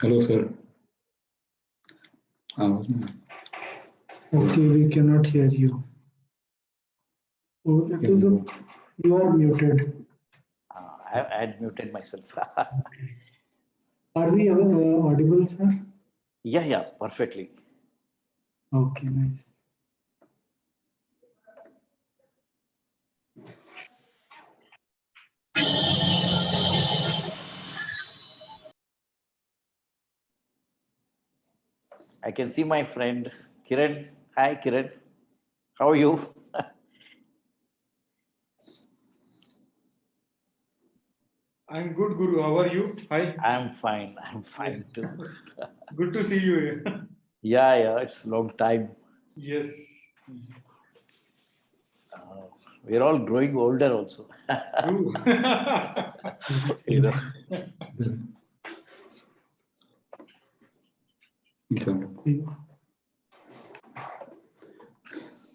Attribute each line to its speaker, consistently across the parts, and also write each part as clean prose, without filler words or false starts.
Speaker 1: Hello, sir.
Speaker 2: Okay, we cannot hear you. Oh, you are muted.
Speaker 3: I had muted myself.
Speaker 2: Are we audible, sir?
Speaker 3: Yeah, perfectly.
Speaker 2: Okay, nice.
Speaker 3: I can see my friend Kiran. Hi, Kiran. How are you?
Speaker 4: I'm good, Guru. How are you? Hi.
Speaker 3: I'm fine. I'm fine too.
Speaker 4: Good to see you here.
Speaker 3: Yeah, it's a long time.
Speaker 4: Yes.
Speaker 3: We're all growing older also.
Speaker 4: True.
Speaker 3: You know.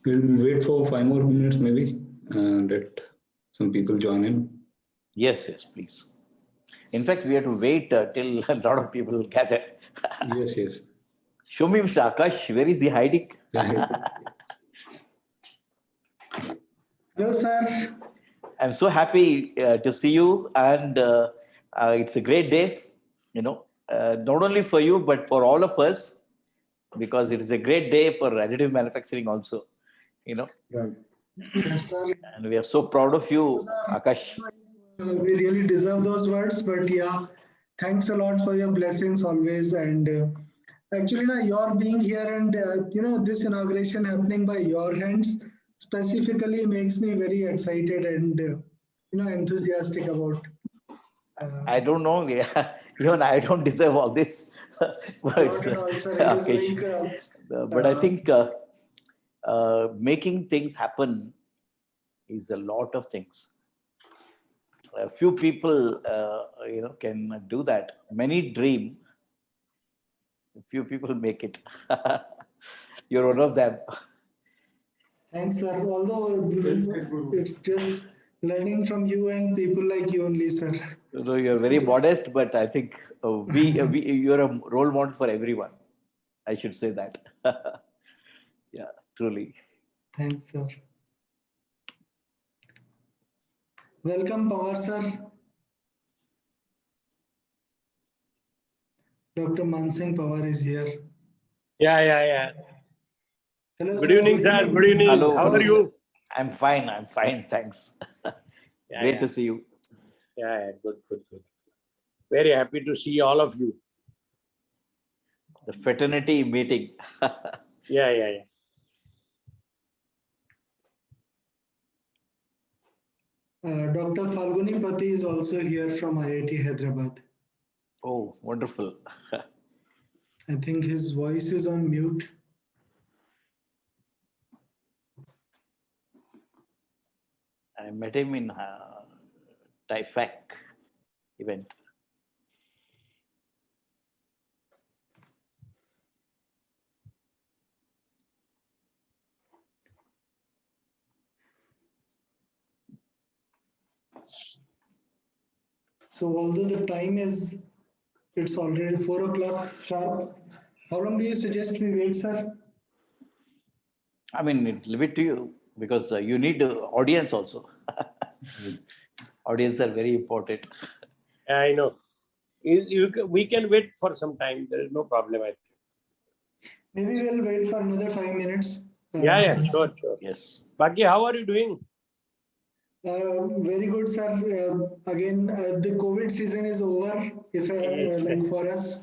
Speaker 1: We'll wait for 5 more minutes, maybe, and let some people join in.
Speaker 3: Yes, please. In fact, we have to wait till a lot of people gather.
Speaker 1: Yes.
Speaker 3: Show me Mr. Akash. Where is he hiding?
Speaker 2: Hello, sir.
Speaker 3: I'm so happy to see you, and it's a great day, not only for you, but for all of us, because it is a great day for additive manufacturing also,
Speaker 2: Yes, sir.
Speaker 3: And we are so proud of you, Akash.
Speaker 2: We really deserve those words, but yeah, thanks a lot for your blessings always. And actually, your being here and this inauguration happening by your hands specifically makes me very excited and enthusiastic about.
Speaker 3: I don't know, even I don't deserve all this.
Speaker 2: Not at all, sir. It is like,
Speaker 3: but I think making things happen is a lot of things. A few people, can do that. Many dream. A few people make it. You're one of them.
Speaker 2: Thanks, sir. Although it's just learning from you and people like you only, sir.
Speaker 3: So you're very modest, but I think you're a role model for everyone. I should say that. Yeah, truly.
Speaker 2: Thanks, sir. Welcome, Pawar, sir. Dr. Mansingh Pawar is here.
Speaker 5: Yeah.
Speaker 2: Hello,
Speaker 5: good
Speaker 2: sir.
Speaker 5: Evening, sir. Good evening.
Speaker 3: Hello,
Speaker 5: How are you?
Speaker 3: Sir. I'm fine. Thanks. Great to see you.
Speaker 5: Yeah, good. Very happy to see all of you.
Speaker 3: The fraternity meeting.
Speaker 5: Yeah.
Speaker 2: Dr. Falguni Pati is also here from IIT Hyderabad.
Speaker 3: Oh, wonderful.
Speaker 2: I think his voice is on mute.
Speaker 3: I met him in TIFAC event.
Speaker 2: So although the time is, it's already 4 o'clock sharp. How long do you suggest we wait, sir?
Speaker 3: I mean, it's leave it to you because you need audience also. Audience are very important.
Speaker 5: I know. We can wait for some time. There is no problem, I think.
Speaker 2: Maybe we'll wait for another 5 minutes.
Speaker 5: Yeah, sure.
Speaker 3: Yes.
Speaker 5: Baki, how are you doing?
Speaker 2: Very good, sir. Again, the COVID season is over, like for us,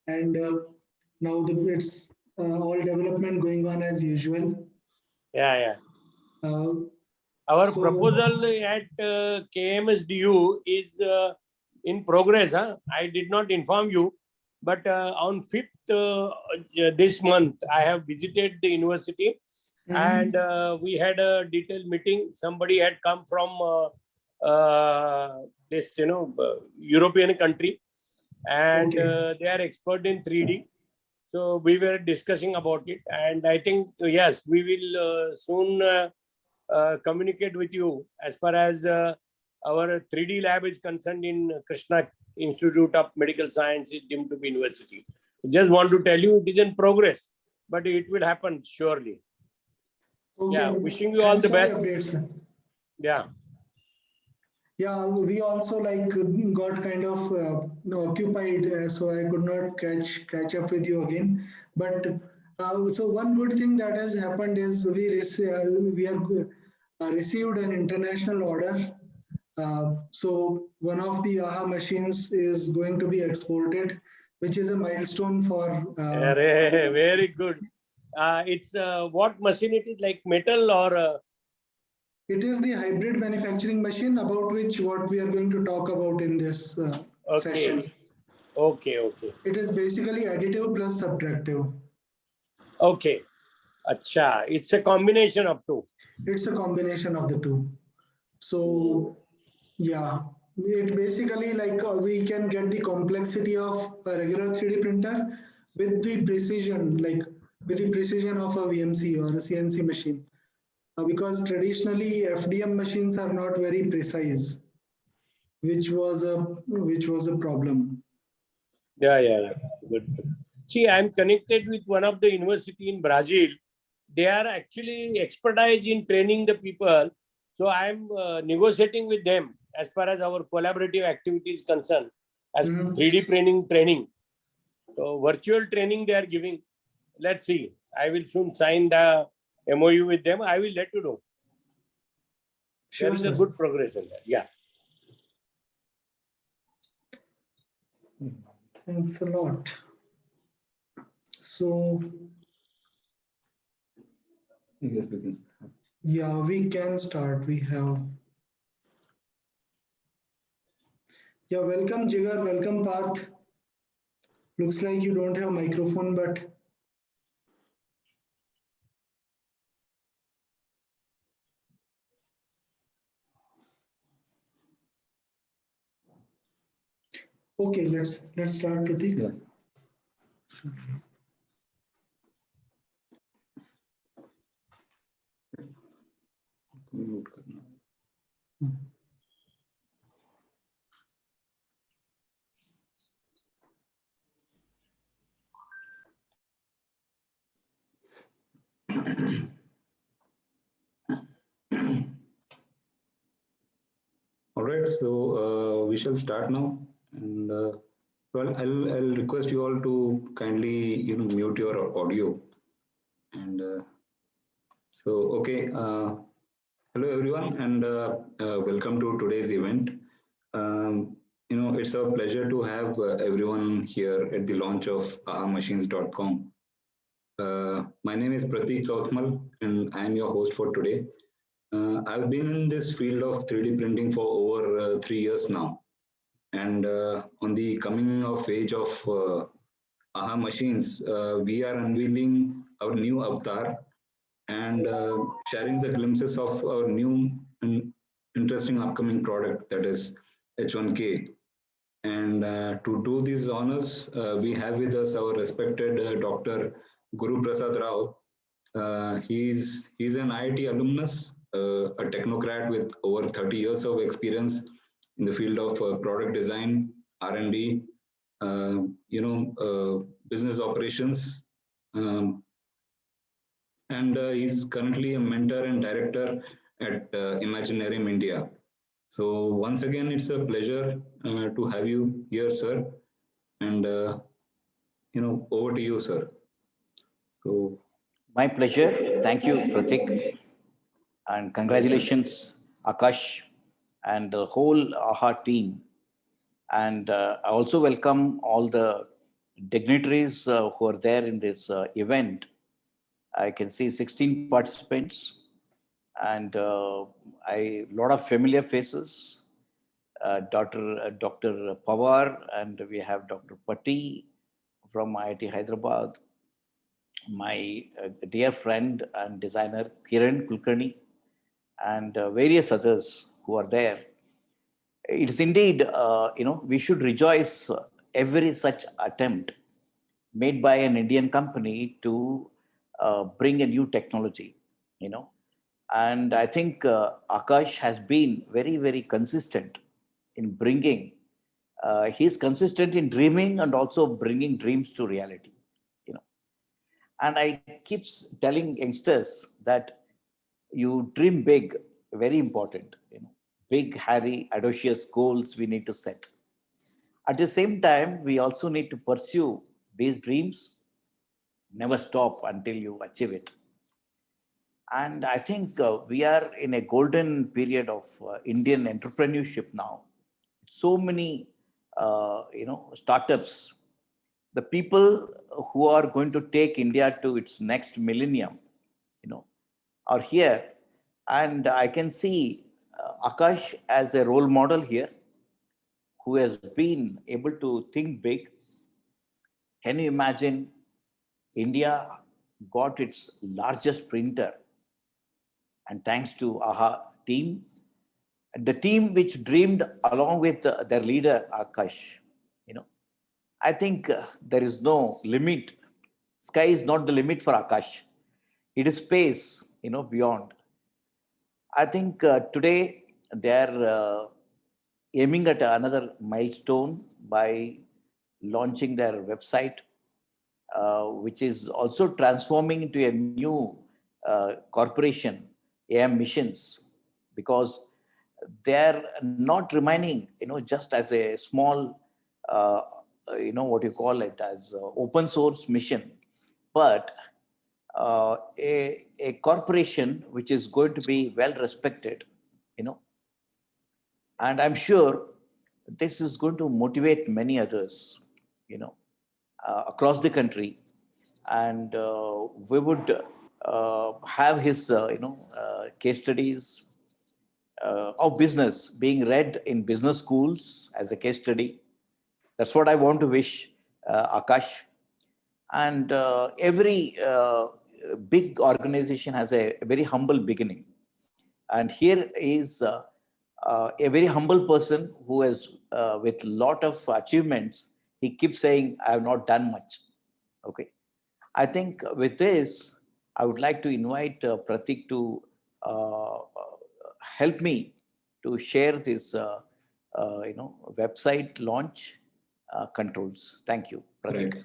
Speaker 2: and now it's all development going on as usual.
Speaker 5: Yeah. Our proposal at KMSDU is in progress. I did not inform you, but on 5th this month, I have visited the university. And we had a detailed meeting. Somebody had come from this, European country, and they are expert in 3D. So we were discussing about it, and I think yes, we will soon communicate with you as far as our 3D lab is concerned in Krishna Institute of Medical Sciences, deemed to be university. Just want to tell you it is in progress, but it will happen surely.
Speaker 2: Okay.
Speaker 5: Yeah, wishing you all the best.
Speaker 2: Updates, sir.
Speaker 5: Yeah.
Speaker 2: Yeah, we also like got kind of occupied, so I could not catch up with you again. But so one good thing that has happened is we have received an international order. So one of the AHA machines is going to be exported, which is a milestone for.
Speaker 5: Very good. It's what machine it is, like metal or?
Speaker 2: It is the hybrid manufacturing machine about which what we are going to talk about in this session.
Speaker 5: Okay.
Speaker 2: It is basically additive plus subtractive.
Speaker 5: Okay. Acha, it's a combination of two.
Speaker 2: It's a combination of the two. So yeah, it basically like we can get the complexity of a regular 3D printer with the precision, like with the precision of a VMC or a CNC machine. Because traditionally FDM machines are not very precise, which was a problem.
Speaker 5: Yeah. Good. See, I'm connected with one of the university in Brazil. They are actually expertise in training the people. So I'm negotiating with them as far as our collaborative activity is concerned, as 3D training. So virtual training they are giving. Let's see. I will soon sign the MOU with them. I will let you know.
Speaker 2: Sure,
Speaker 5: there is a
Speaker 2: sir.
Speaker 5: good progress in that. Yeah.
Speaker 2: Thanks a lot. So
Speaker 1: Yes, we can.
Speaker 2: yeah, we can start. We have. Yeah, welcome Jigar, welcome Parth. Looks like you don't have microphone, but okay, let's start, Pratik.
Speaker 1: Yeah. Mute करना. All right, so we shall start now, and well, I'll request you all to kindly mute your audio, and so okay. Hello everyone, and welcome to today's event. It's a pleasure to have everyone here at the launch of ahamachines.com. My name is Pratik Southmal, and I am your host for today. I've been in this field of 3D printing for over 3 years now. And on the coming of age of AHA Machines, we are unveiling our new avatar and sharing the glimpses of our new and interesting upcoming product, that is H1K. And to do these honors, we have with us our respected Dr. Guru Prasad Rao. He's an IIT alumnus, a technocrat with over 30 years of experience in the field of product design, R&D, business operations, and he's currently a mentor and director at Imaginarium India. So once again, it's a pleasure to have you here, sir. And over to you, sir. So.
Speaker 3: My pleasure. Thank you, Pratik. And congratulations, Akash, and the whole AHA team. And I also welcome all the dignitaries who are there in this event. I can see 16 participants and a lot of familiar faces. Dr. Pawar, and we have Dr. Patti from IIT Hyderabad. My dear friend and designer Kiran Kulkarni, and various others who are there. It is indeed, we should rejoice every such attempt made by an Indian company to bring a new technology, you know. And I think Akash has been very, very consistent in bringing, he's consistent in dreaming and also bringing dreams to reality, you know. And I keep telling youngsters that you dream big, very important, you know, big, hairy, audacious goals we need to set. At the same time, we also need to pursue these dreams, never stop until you achieve it. And I think we are in a golden period of Indian entrepreneurship now. So many, startups, the people who are going to take India to its next millennium, you know, are here. And I can see Akash as a role model here, who has been able to think big. Can you imagine India got its largest printer, and thanks to AHA team, the team which dreamed along with their leader Akash, you know, I think there is no limit. Sky is not the limit for Akash. It is space, you know, beyond. I think today they are aiming at another milestone by launching their website, which is also transforming into a new corporation, AM Missions, because they're not remaining, you know, just as a small, what you call it, as open source mission, but a corporation which is going to be well respected, you know. And I'm sure this is going to motivate many others, you know, across the country. And we would have his, case studies of business being read in business schools as a case study. That's what I want to wish Akash. And every big organization has a very humble beginning. And here is a very humble person who has, with a lot of achievements, he keeps saying, I have not done much. Okay. I think with this, I would like to invite Pratik to help me to share this, website launch controls. Thank you, Pratik.
Speaker 1: Right.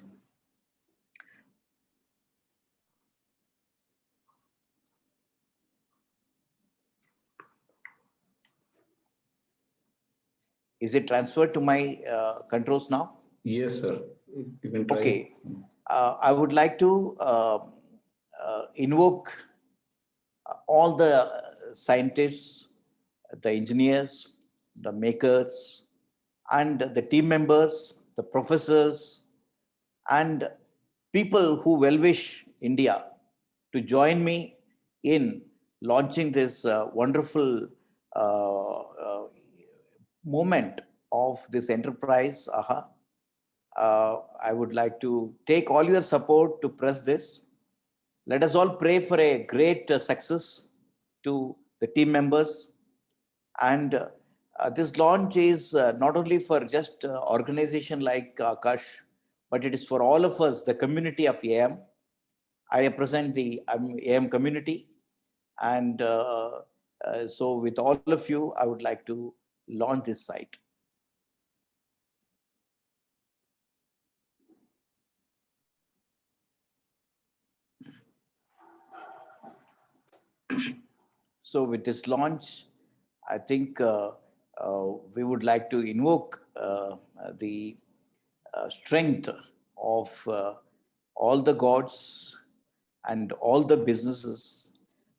Speaker 3: Is it transferred to my controls now?
Speaker 1: Yes, sir. You can try.
Speaker 3: Okay. I would like to invoke all the scientists, the engineers, the makers, and the team members, the professors, and people who well wish India to join me in launching this wonderful moment of this enterprise, AHA. I would like to take all your support to press this. Let us all pray for a great success to the team members. And this launch is not only for just organization like Akash, but it is for all of us, the community of AM. I represent the AM community. And so with all of you, I would like to launch this site. So with this launch, I think we would like to invoke the strength of all the gods and all the businesses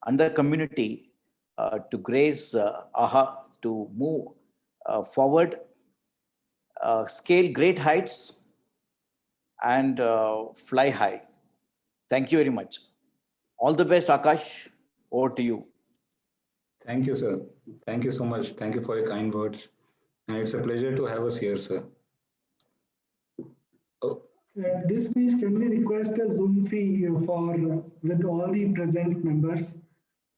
Speaker 3: and the community to grace AHA to move forward, scale great heights, and fly high. Thank you very much. All the best, Akash. Over to you.
Speaker 1: Thank you, sir. Thank you so much. Thank you for your kind words. And it's a pleasure to have us here, sir. Oh.
Speaker 2: At this stage, can we request a Zoom fee for with all the present members,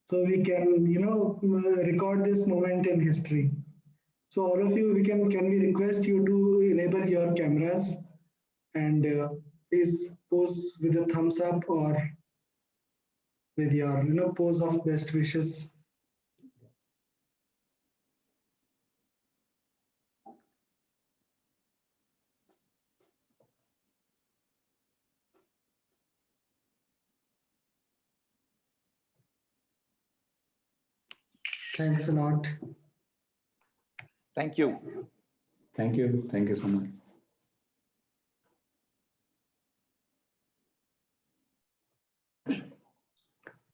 Speaker 2: so we can, record this moment in history. So all of you, can we request you to enable your cameras, and please pose with a thumbs up or with your pose of best wishes. Thanks a lot.
Speaker 3: Thank you.
Speaker 1: Thank you. Thank you so much.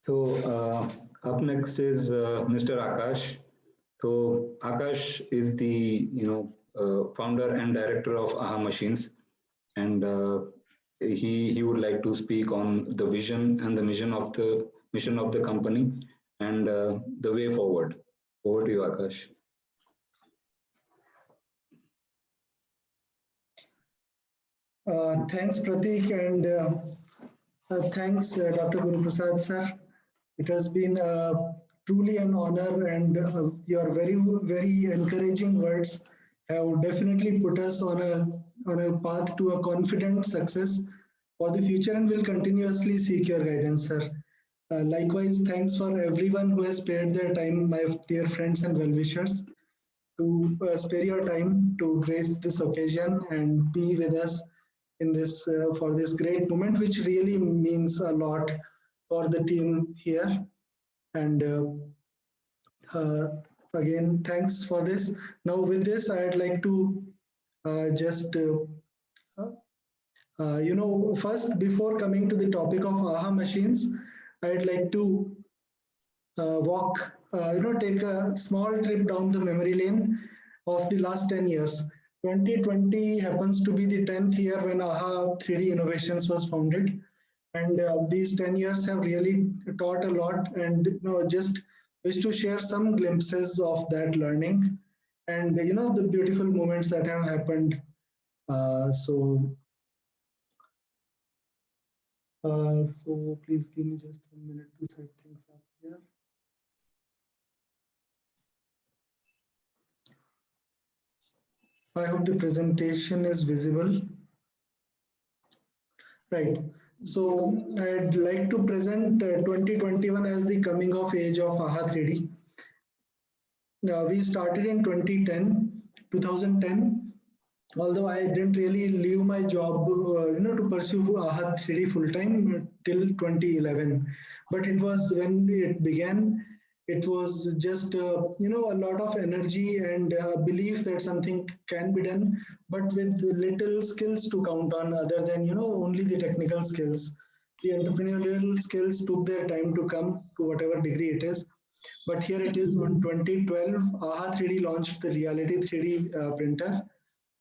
Speaker 1: So up next is Mr. Akash. So Akash is the founder and director of AHA Machines, and he would like to speak on the vision and the mission of the company and the way forward. Over to you, Akash.
Speaker 2: Thanks, Pratik, and thanks, Dr. Guru Prasad, sir. It has been truly an honor, and your very, very encouraging words have definitely put us on a path to a confident success for the future, and will continuously seek your guidance, sir. Likewise, thanks for everyone who has spared their time, my dear friends and well-wishers, to spare your time to grace this occasion and be with us in this for this great moment, which really means a lot for the team here. And again, thanks for this. Now, with this, I'd like to just first, before coming to the topic of AHA Machines, I'd like to take a small trip down the memory lane of the last 10 years. 2020 happens to be the 10th year when AHA 3D Innovations was founded. And these 10 years have really taught a lot, and just wish to share some glimpses of that learning and the beautiful moments that have happened. So please give me just a minute to set things up here. I hope the presentation is visible. Right. So I'd like to present 2021 as the coming of age of AHA 3D. We started in 2010. Although I didn't really leave my job, to pursue AHA 3D full time till 2011. But it was when it began, it was just a lot of energy and belief that something can be done, but with little skills to count on other than only the technical skills. The entrepreneurial skills took their time to come to whatever degree it is. But here it is. In 2012, AHA 3D launched the Reality 3D printer,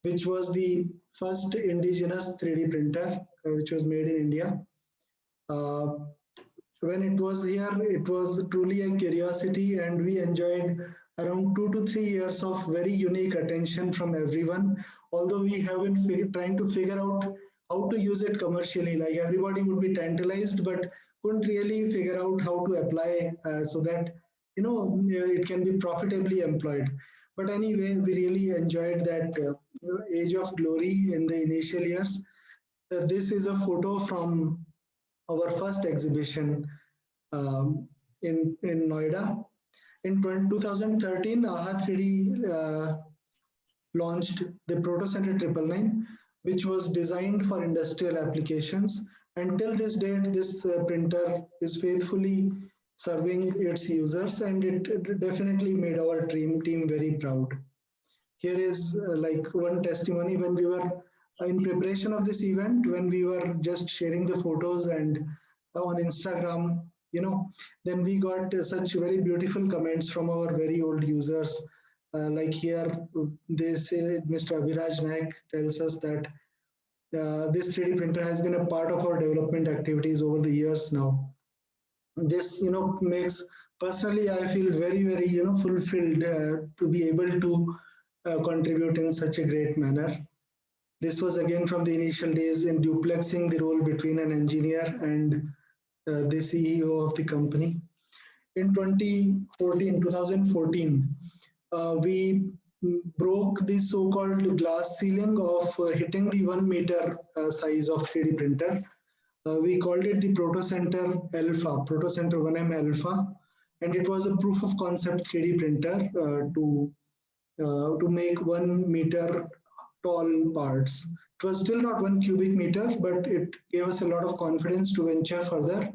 Speaker 2: which was the first indigenous 3D printer, which was made in India. When it was here, it was truly a curiosity, and we enjoyed around 2 to 3 years of very unique attention from everyone. Although we have been trying to figure out how to use it commercially, like everybody would be tantalized, but couldn't really figure out how to apply so that it can be profitably employed. But anyway, we really enjoyed that age of glory in the initial years. This is a photo from our first exhibition in Noida. In 2013, AHA 3D launched the Proto Center 999, which was designed for industrial applications. Until this date, this printer is faithfully serving its users, and it definitely made our team very proud. Here is like one testimony when we were in preparation of this event, when we were just sharing the photos and on Instagram, then we got such very beautiful comments from our very old users. Like here, they say, Mr. Abhiraj Naik tells us that this 3D printer has been a part of our development activities over the years now. This, makes personally, I feel very, very, fulfilled to be able to contribute in such a great manner. This was again from the initial days in duplexing the role between an engineer and the CEO of the company. In 2014, we broke the so-called glass ceiling of hitting the 1 meter size of 3D printer. We called it the ProtoCenter Alpha, ProtoCenter 1M Alpha, and it was a proof of concept 3D printer to make 1 meter tall parts. It was still not 1 cubic meter, but it gave us a lot of confidence to venture further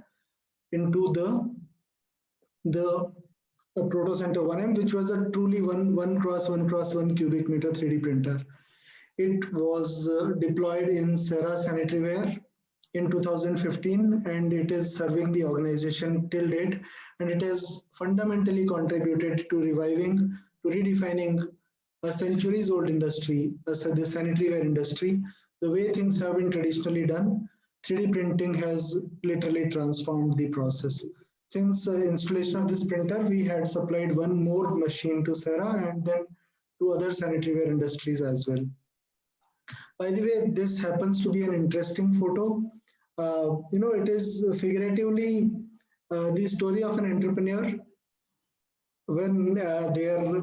Speaker 2: into the ProtoCenter 1M, which was a truly 1 cross 1 cross 1 cubic meter 3D printer. It was deployed in Cera Sanitaryware in 2015, and it is serving the organization till date, and it has fundamentally contributed to redefining a centuries-old industry, the sanitaryware industry. The way things have been traditionally done, 3D printing has literally transformed the process. Since installation of this printer, we had supplied 1 more machine to Cera and then to other sanitaryware industries as well. By the way, this happens to be an interesting photo. It is figuratively the story of an entrepreneur when their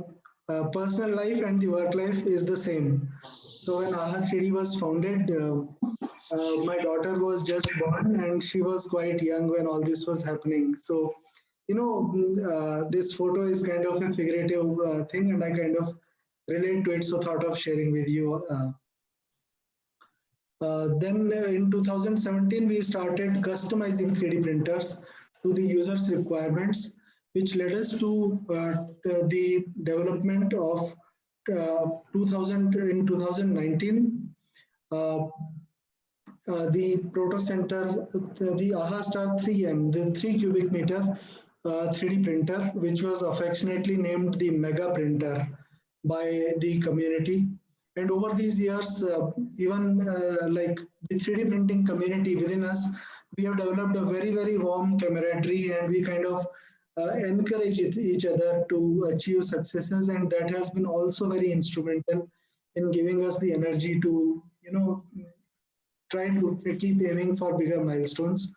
Speaker 2: personal life and the work life is the same. So when AHA 3D was founded, my daughter was just born and she was quite young when all this was happening. So, this photo is kind of a figurative thing, and I kind of relate to it, so thought of sharing with you. Then in 2017, we started customizing 3D printers to the user's requirements, which led us to the development of in 2019, the ProtoCenter, the AHA Star 3M, the 3 cubic meter 3D printer, which was affectionately named the Mega Printer by the community. And over these years, even like the 3D printing community within us, we have developed a very, very warm camaraderie, and we kind of encourage each other to achieve successes. And that has been also very instrumental in giving us the energy to, try to keep aiming for bigger milestones.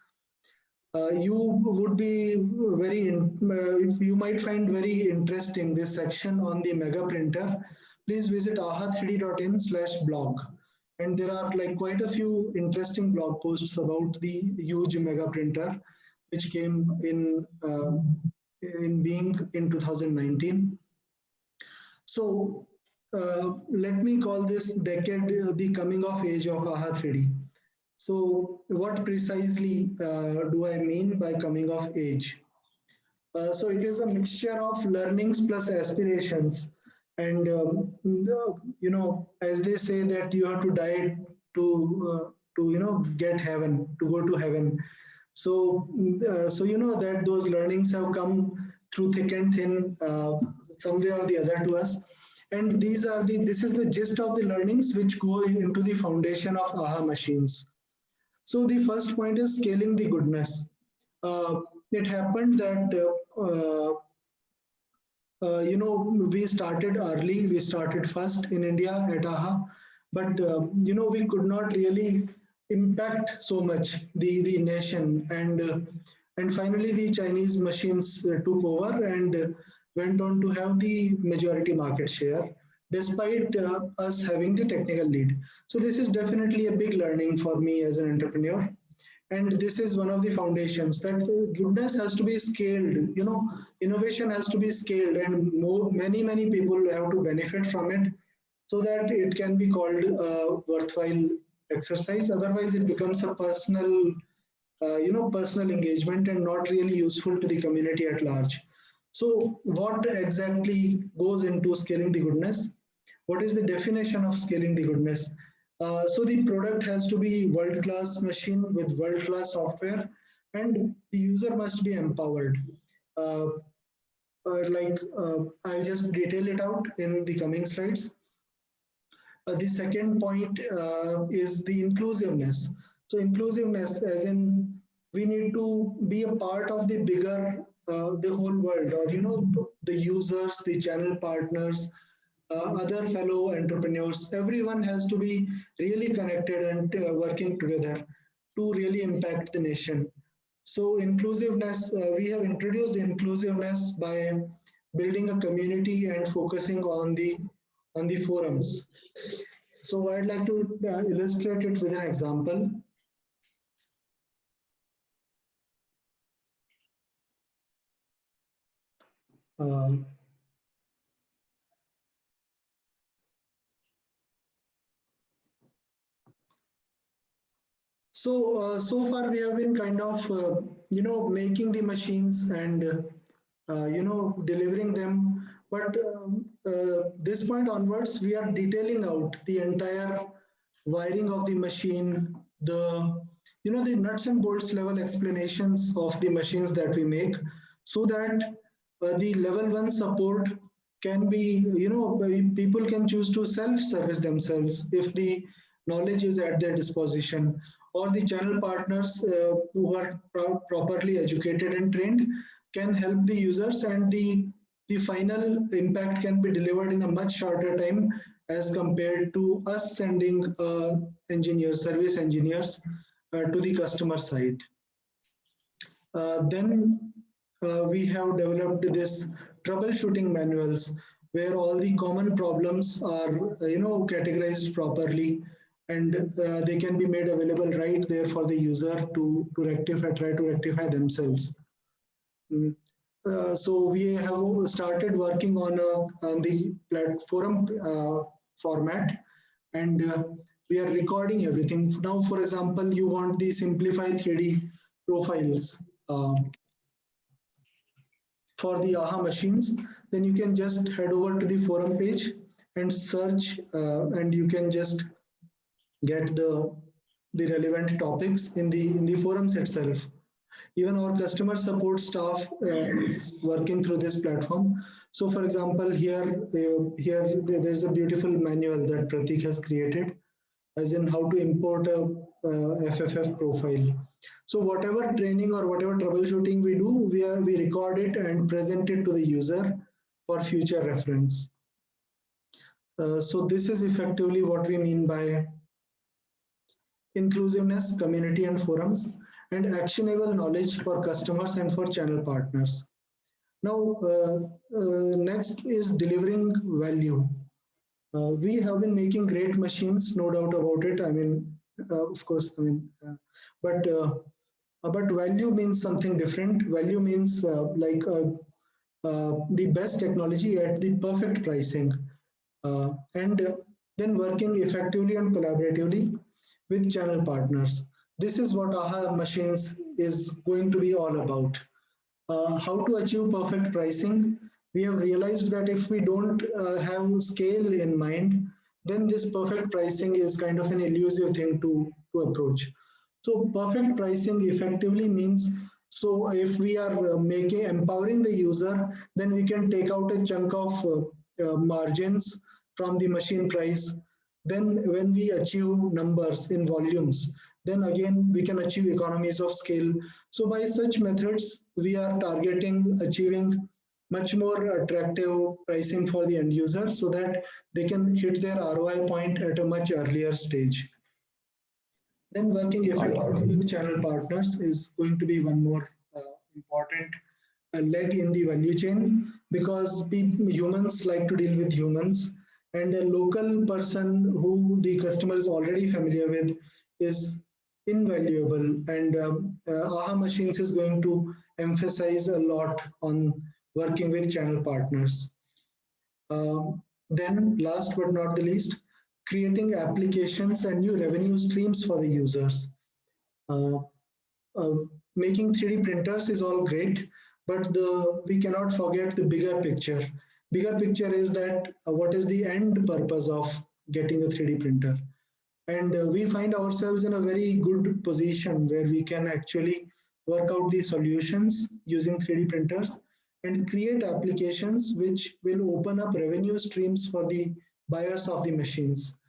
Speaker 2: You would be you might find very interesting this section on the Mega Printer. Please visit aha3d.in/blog. And there are like quite a few interesting blog posts about the huge Mega Printer, which came in being in 2019. So let me call this decade the coming of age of AHA 3D. So what precisely do I mean by coming of age? So it is a mixture of learnings plus aspirations. And, as they say that you have to die to get heaven, to go to heaven. So, that those learnings have come through thick and thin, some way or the other to us. And this is the gist of the learnings which go into the foundation of AHA machines. So the first point is scaling the goodness. It happened that, we started early, we started first in India at AHA, but, we could not really impact so much the nation. And finally, the Chinese machines took over and went on to have the majority market share, despite us having the technical lead. So this is definitely a big learning for me as an entrepreneur. And this is one of the foundations that goodness has to be scaled, innovation has to be scaled, and many people have to benefit from it so that it can be called a worthwhile exercise. Otherwise, it becomes a personal engagement and not really useful to the community at large. So what exactly goes into scaling the goodness? What is the definition of scaling the goodness? So the product has to be world-class machine with world-class software, and the user must be empowered. I'll just detail it out in the coming slides. The second point is the inclusiveness. So inclusiveness as in we need to be a part of the bigger, the whole world, or the users, the channel partners, other fellow entrepreneurs. Everyone has to be really connected and working together to really impact the nation. So inclusiveness, we have introduced inclusiveness by building a community and focusing on the on the forums. So I'd like to illustrate it with an example. Um, so far we have been kind of, making the machines and, delivering them. But this point onwards, we are detailing out the entire wiring of the machine, the nuts and bolts level explanations of the machines that we make, so that the level 1 support can be, people can choose to self-service themselves if the knowledge is at their disposition, or the channel partners who are properly educated and trained can help the users, and the final impact can be delivered in a much shorter time as compared to us sending service engineers to the customer side. Then we have developed this troubleshooting manuals where all the common problems are categorized properly, and they can be made available right there for the user to try to rectify themselves. So we have started working on the platform format, and we are recording everything. Now, for example, you want the simplified 3D profiles for the AHA machines, then you can just head over to the forum page and search, and you can just get the relevant topics in the forums itself. Even our customer support staff is working through this platform. So for example, here there's a beautiful manual that Pratik has created, as in how to import a FFF profile. So whatever training or whatever troubleshooting we do, we record it and present it to the user for future reference. So this is effectively what we mean by inclusiveness, community and forums, and actionable knowledge for customers and for channel partners. Now, next is delivering value. We have been making great machines, no doubt about it. I mean, of course, I mean, but value means something different. Value means the best technology at the perfect pricing, and then working effectively and collaboratively with channel partners. This is what AHA Machines is going to be all about. How to achieve perfect pricing? We have realized that if we don't have scale in mind, then this perfect pricing is kind of an elusive thing to approach. So perfect pricing effectively means, so if we are empowering the user, then we can take out a chunk of margins from the machine price. Then when we achieve numbers in volumes, then again we can achieve economies of scale. So by such methods, we are targeting achieving much more attractive pricing for the end user, so that they can hit their ROI point at a much earlier stage. Then working effectively with channel partners is going to be one more important leg in the value chain, because humans like to deal with humans, and a local person who the customer is already familiar with is invaluable, and AHA Machines is going to emphasize a lot on working with channel partners. Then last but not the least, creating applications and new revenue streams for the users. Uh, Making 3D printers is all great, but we cannot forget the bigger picture. Bigger picture is that what is the end purpose of getting a 3D printer? And we find ourselves in a very good position where we can actually work out the solutions using 3D printers and create applications which will open up revenue streams for the buyers of the machines.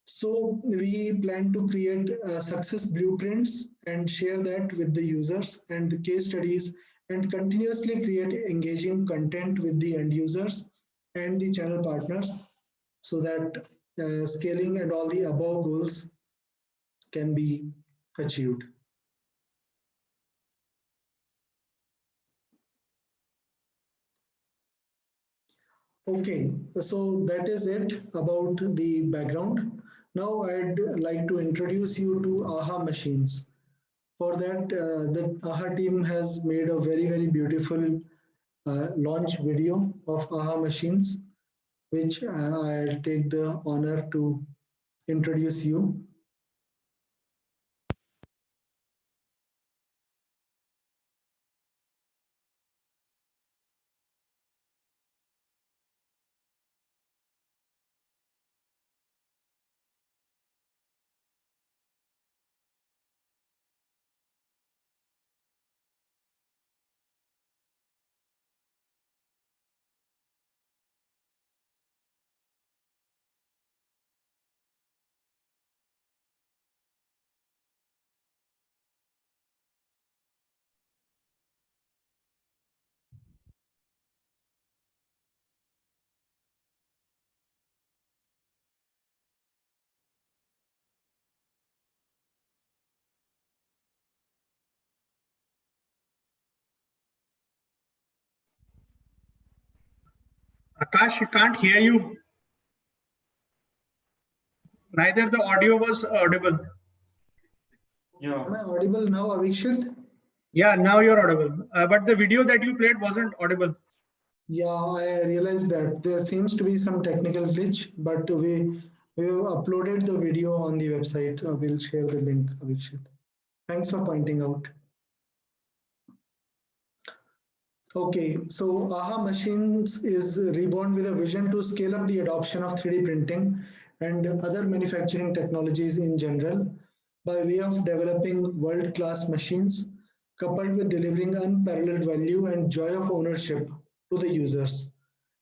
Speaker 2: So we plan to create success blueprints and share that with the users and the case studies, and continuously create engaging content with the end users and the channel partners, so that scaling and all the above goals can be achieved. Okay, so that is it about the background. Now I'd like to introduce you to AHA machines. For that, the AHA team has made a very beautiful launch video of AHA machines, which I'll take the honor to introduce you.
Speaker 6: Akash, we can't hear you. Neither the audio was audible.
Speaker 4: Yeah.
Speaker 2: Am I audible now, Avikshit?
Speaker 6: Yeah, now you're audible. But the video that you played wasn't audible.
Speaker 2: Yeah, I realized that there seems to be some technical glitch, but we uploaded the video on the website. We'll share the link, Avikshit. Thanks for pointing out. Okay, so AHA Machines is reborn with a vision to scale up the adoption of 3D printing and other manufacturing technologies in general by way of developing world-class machines coupled with delivering unparalleled value and joy of ownership to the users.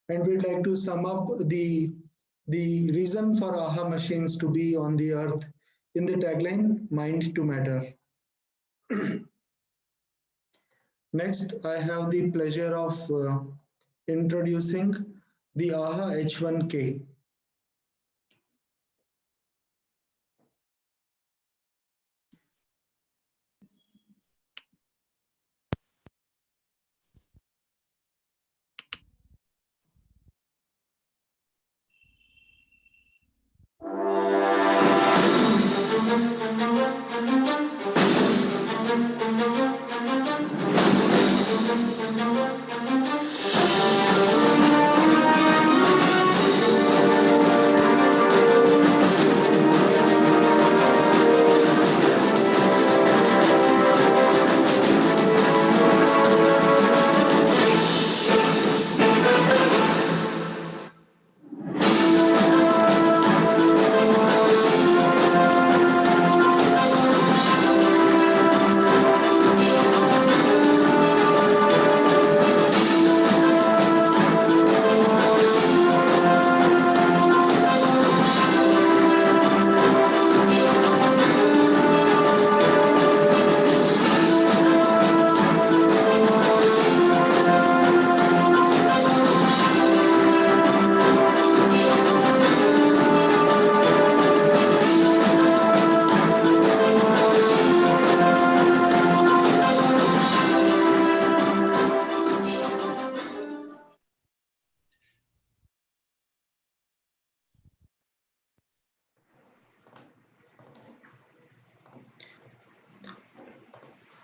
Speaker 2: And we'd like to sum up the reason for AHA Machines to be on the earth in the tagline, Mind to Matter. Next, I have the pleasure of introducing the AHA H1K.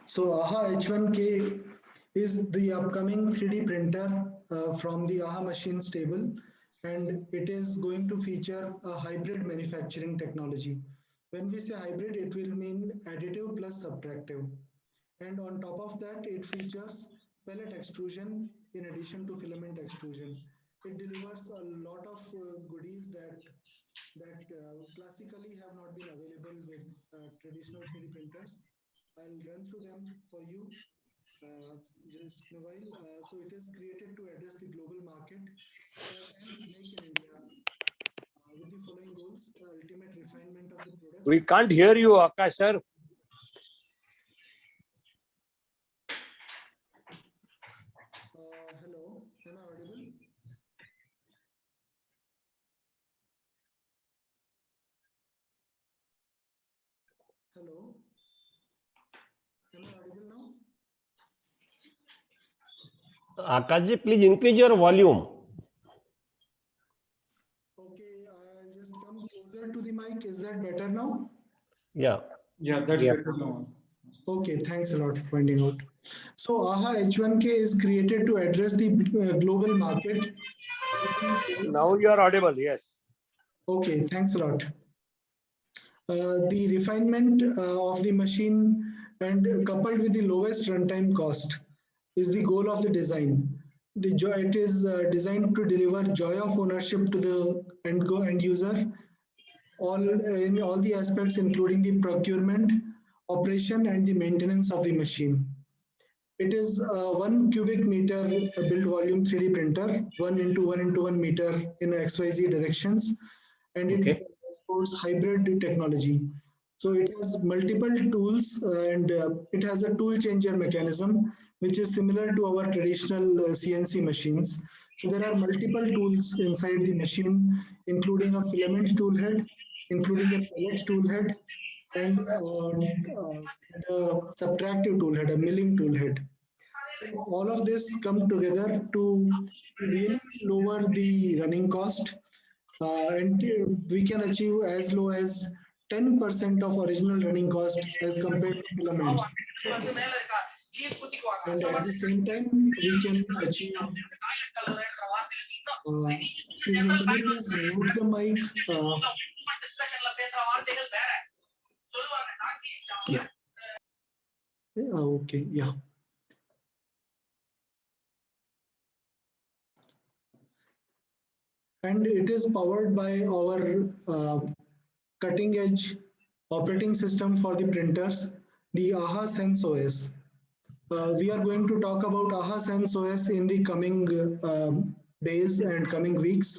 Speaker 2: So AHA H1K is the upcoming 3D printer from the AHA Machines table, and it is going to feature a hybrid manufacturing technology. When we say hybrid, it will mean additive plus subtractive. And on top of that, it features pellet extrusion in addition to filament extrusion. It delivers a lot of goodies that classically have not been available with traditional 3D printers. I'll run through them for you just a while. So it is created to address the global market and make in India with the following goals: ultimate refinement of the product.
Speaker 5: We can't hear you, Akash sir.
Speaker 2: Hello, am I audible? Hello, am I audible now?
Speaker 7: Akash ji, please increase your volume.
Speaker 2: that better now?
Speaker 7: Yeah.
Speaker 4: Yeah, that's
Speaker 7: Yeah.
Speaker 4: better now.
Speaker 2: Okay, thanks a lot for pointing out. So AHA H1K is created to address the global market.
Speaker 5: Now you are audible. Yes.
Speaker 2: Okay, thanks a lot. The refinement of the machine and coupled with the lowest runtime cost is the goal of the design. It is designed to deliver joy of ownership to the end user, in all the aspects, including the procurement, operation, and the maintenance of the machine. It is a 1 cubic meter build volume 3D printer, 1 into 1 into 1 meter in XYZ directions, and it supports hybrid technology. So it has multiple tools and it has a tool changer mechanism, which is similar to our traditional CNC machines. So there are multiple tools inside the machine, including a filament tool head, including a pellet tool head, and a subtractive tool head, a milling tool head. All of this come together to really lower the running cost, and we can achieve as low as 10% of original running cost as compared to filaments. And at the same time, we can achieve. Excuse me, can you please mute the mic? Yeah. Okay, yeah. And it is powered by our cutting edge operating system for the printers, the AHA Sense OS. We are going to talk about AHA Sense OS in the coming days and coming weeks.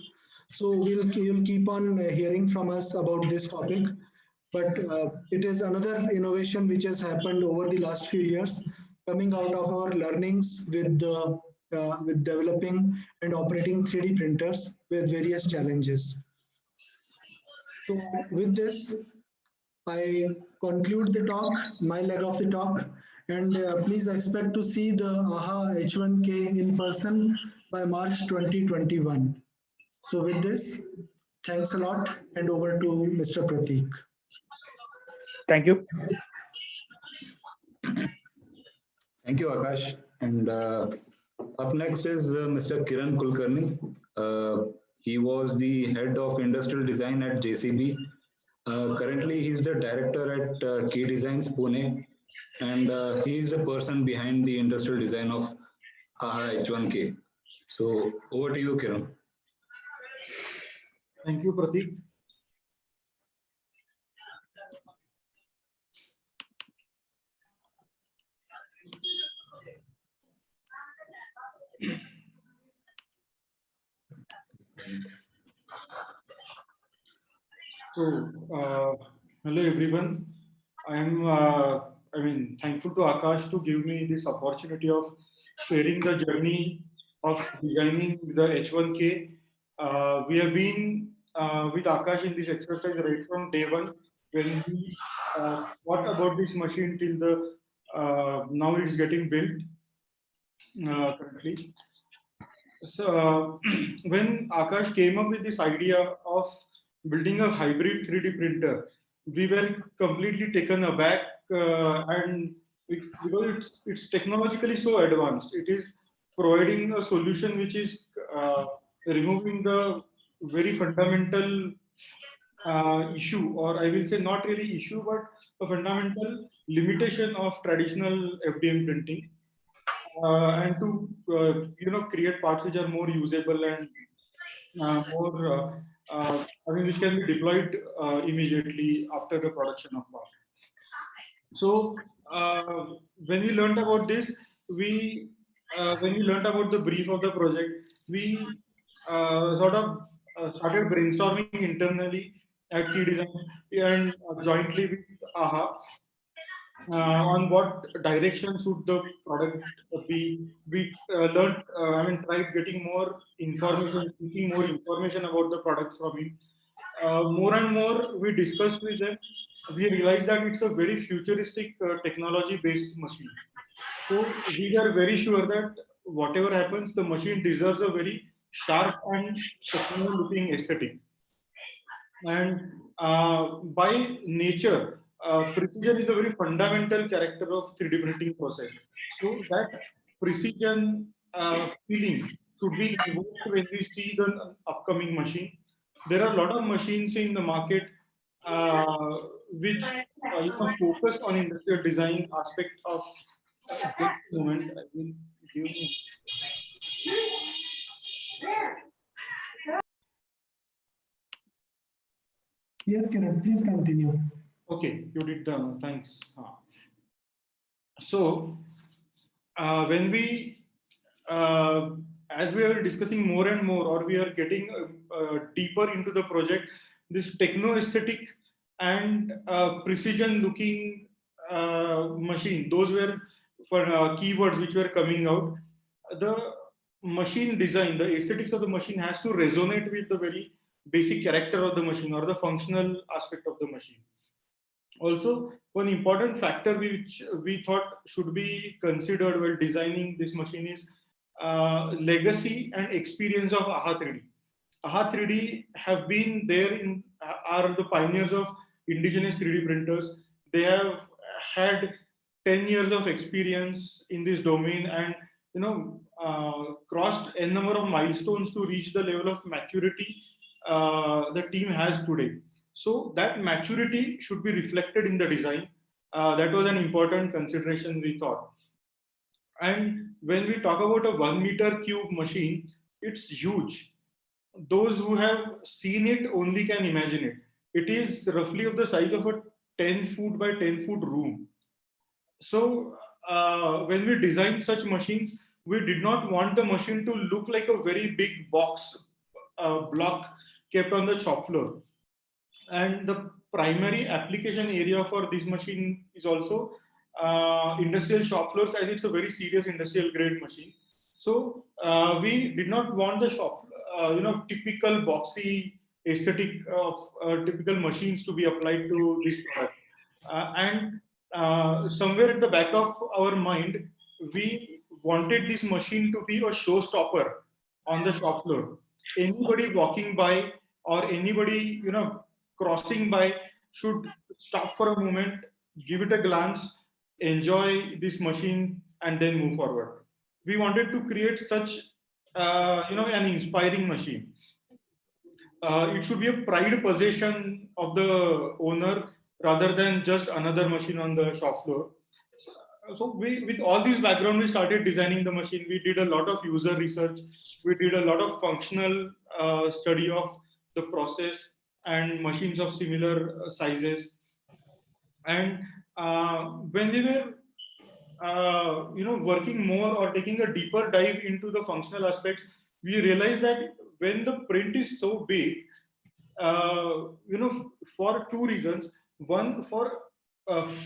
Speaker 2: So you'll keep on hearing from us about this topic. But it is another innovation which has happened over the last few years, coming out of our learnings with developing and operating 3D printers with various challenges. So with this, I conclude the talk, my leg of the talk, and please expect to see the AHA H1K in person by March 2021. So with this, thanks a lot, and over to Mr. Prateek.
Speaker 6: Thank you.
Speaker 1: Thank you, Akash. And up next is Mr. Kiran Kulkarni. He was the head of industrial design at JCB. Currently, he's the director at K Designs Pune, and he is the person behind the industrial design of AHA H1K. So over to you, Kiran.
Speaker 4: Thank you, Prateek. So, hello everyone. I'm thankful to Akash to give me this opportunity of sharing the journey of designing the H1K. We have been with Akash in this exercise right from day one when we thought about this machine till the now it's getting built currently. So when Akash came up with this idea of building a hybrid 3D printer, we were completely taken aback, and because it's technologically so advanced, it is providing a solution which is removing the very fundamental issue, or I will say not really issue, but a fundamental limitation of traditional FDM printing. And to create parts which are more usable and more which can be deployed immediately after the production of part. So when we learned about this, when we learned about the brief of the project, we sort of started brainstorming internally at Key Design and jointly with AHA on what direction should the product be. We learned, tried getting more information, seeking more information about the product from him. More and more we discussed with them, we realized that it's a very futuristic technology-based machine. So we are very sure that whatever happens, the machine deserves a very sharp and techno-looking aesthetic. And by nature, precision is a very fundamental character of 3D printing process. So that precision feeling should be invoked when we see the upcoming machine. There are a lot of machines in the market which focus on industrial design aspect of this moment. I will give me.
Speaker 2: Yes, Kiran, please continue.
Speaker 4: Okay, you did the thanks. So when we as we are discussing more and more, or we are getting deeper into the project, this techno aesthetic and precision looking machine, those were for keywords which were coming out. The machine design, the aesthetics of the machine has to resonate with the very basic character of the machine or the functional aspect of the machine. Also, one important factor which we thought should be considered while designing this machine is legacy and experience of AHA 3D. AHA 3D have been there are the pioneers of indigenous 3D printers. They have had 10 years of experience in this domain, and crossed a number of milestones to reach the level of maturity the team has today. So that maturity should be reflected in the design. That was an important consideration, we thought. And when we talk about a 1 meter cube machine, it's huge. Those who have seen it only can imagine it. It is roughly of the size of a 10-foot by 10-foot room. So when we designed such machines, we did not want the machine to look like a very big box block kept on the shop floor. And the primary application area for this machine is also industrial shop floors, as it's a very serious industrial grade machine. So we did not want the shop, typical boxy aesthetic of typical machines to be applied to this product. And somewhere at the back of our mind, we wanted this machine to be a showstopper on the shop floor. Anybody walking by or anybody crossing by should stop for a moment, give it a glance, enjoy this machine, and then move forward. We wanted to create such an inspiring machine. It should be a pride possession of the owner rather than just another machine on the shop floor. So with all these background, we started designing the machine. We did a lot of user research. We did a lot of functional study of the process and machines of similar sizes. And when we were working more or taking a deeper dive into the functional aspects, we realized that when the print is so big, for two reasons. One, for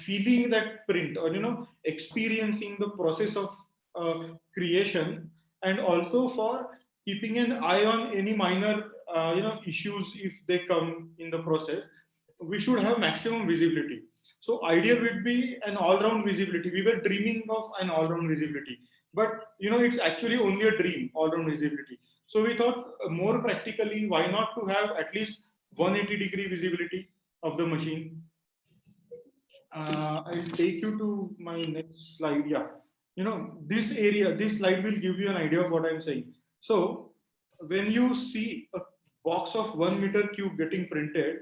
Speaker 4: feeling that print, or experiencing the process of creation, and also for keeping an eye on any minor issues if they come in the process. We should have maximum visibility. So ideal would be an all-round visibility. We were dreaming of an all-round visibility, but it's actually only a dream, all-round visibility. So we thought more practically, why not to have at least 180-degree visibility of the machine. I'll take you to my next slide. Yeah, this area, this slide will give you an idea of what I'm saying. So when you see a box of 1 meter cube getting printed,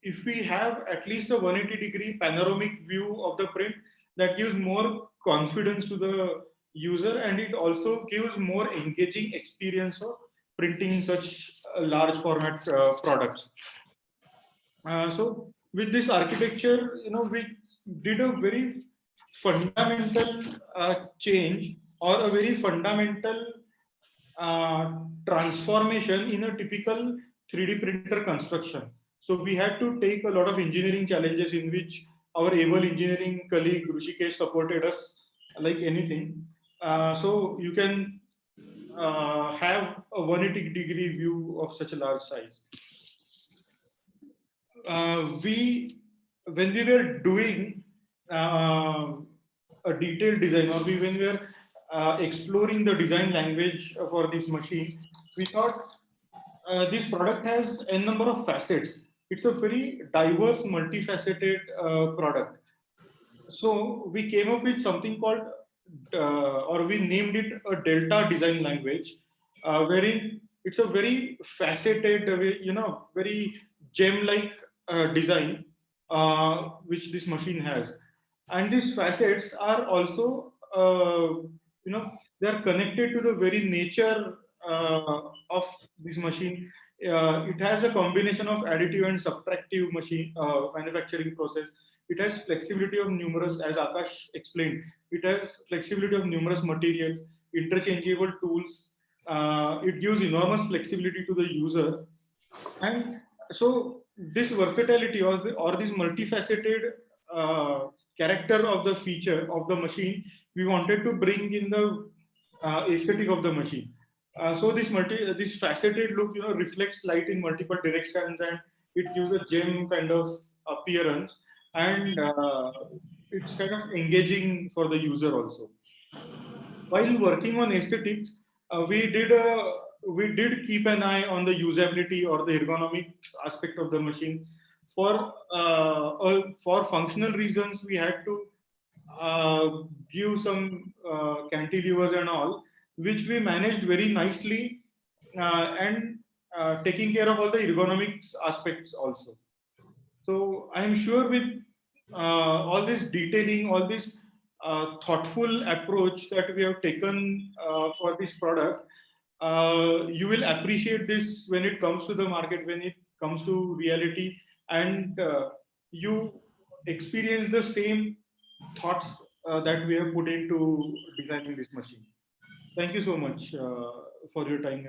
Speaker 4: if we have at least a 180-degree panoramic view of the print, that gives more confidence to the user, and it also gives more engaging experience of printing such large format products. So with this architecture, we did a very fundamental change, or a very fundamental transformation in a typical 3D printer construction. So we had to take a lot of engineering challenges, in which our able engineering colleague Rushikesh supported us like anything. So you can have a 180-degree view of such a large size. When we were doing a detailed design, or when we were exploring the design language for this machine, we thought this product has a number of facets. it's a very diverse, multifaceted product. So we came up with something called, or we named it a Delta design language, wherein it's a very faceted, very gem-like design which this machine has, and these facets are also, they are connected to the very nature of this machine. It has a combination of additive and subtractive machine manufacturing process. It has flexibility of numerous, as Akash explained, it has flexibility of numerous materials, interchangeable tools. It gives enormous flexibility to the user. And so this versatility, or this multifaceted character of the feature of the machine, we wanted to bring in the aesthetic of the machine. So this faceted look, reflects light in multiple directions, and it gives a gem kind of appearance, and it's kind of engaging for the user also. While working on aesthetics, we did keep an eye on the usability or the ergonomics aspect of the machine. For functional reasons, we had to give some cantilevers and all, which we managed very nicely, and taking care of all the ergonomics aspects also. So I'm sure with all this detailing, all this thoughtful approach that we have taken for this product, you will appreciate this when it comes to the market, when it comes to reality, and you experience the same thoughts that we have put into designing this machine. Thank you so much for your time.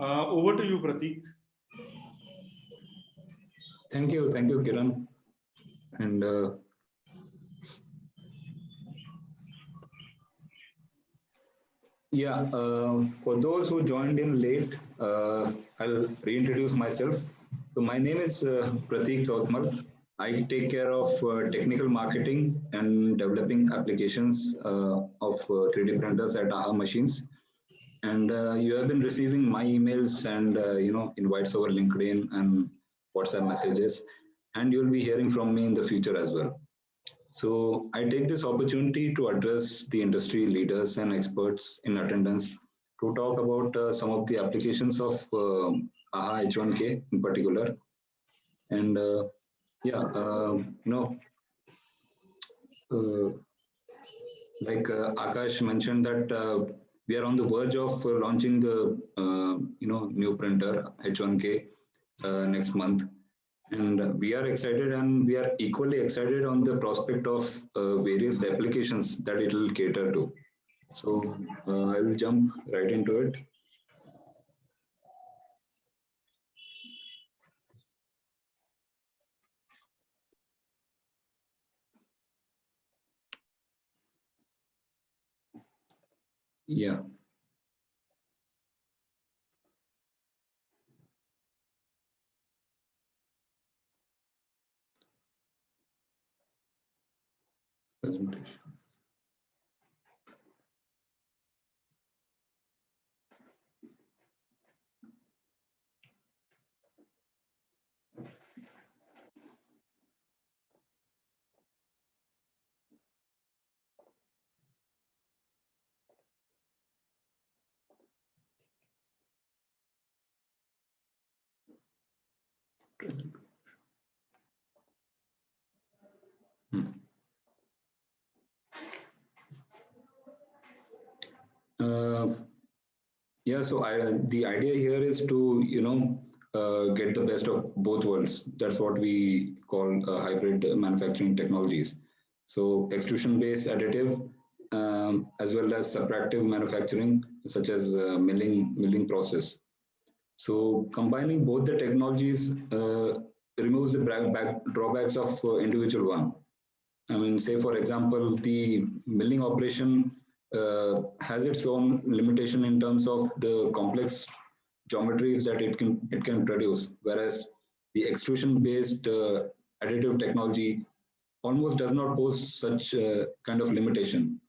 Speaker 4: Over to you, Prateek.
Speaker 1: Thank you, Kiran. And yeah, for those who joined in late, I'll reintroduce myself. So my name is Prateek Sautmal. I take care of technical marketing and developing applications of 3D printers at AHA Machines. And you have been receiving my emails and invites over LinkedIn and WhatsApp messages, and you'll be hearing from me in the future as well. So I take this opportunity to address the industry leaders and experts in attendance to talk about some of the applications of AHA H1K in particular. And like Akash mentioned that we are on the verge of launching the new printer H1K next month. And we are excited, and we are equally excited on the prospect of various applications that it will cater to. So I will jump right into it. Yeah. Presentation. Yeah, so the idea here is to get the best of both worlds. That's what we call hybrid manufacturing technologies. So extrusion-based additive, as well as subtractive manufacturing, such as milling process. So combining both the technologies removes the drawbacks of individual one. I mean, say for example, the milling operation has its own limitation in terms of the complex geometries that it can produce, whereas the extrusion-based additive technology almost does not pose such kind of limitation.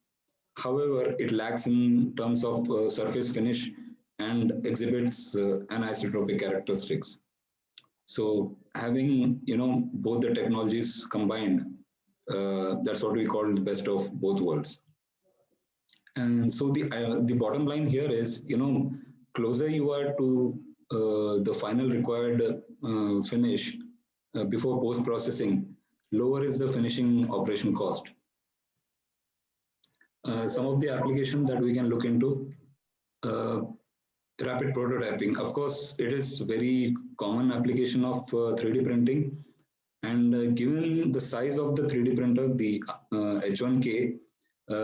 Speaker 1: However, it lacks in terms of surface finish and exhibits anisotropic characteristics. So having, both the technologies combined, that's what we call the best of both worlds. And so the bottom line here is, closer you are to the final required finish before post processing, lower is the finishing operation cost. Some of the applications that we can look into, rapid prototyping. Of course, it is very common application of 3D printing, and given the size of the 3D printer, the H1K,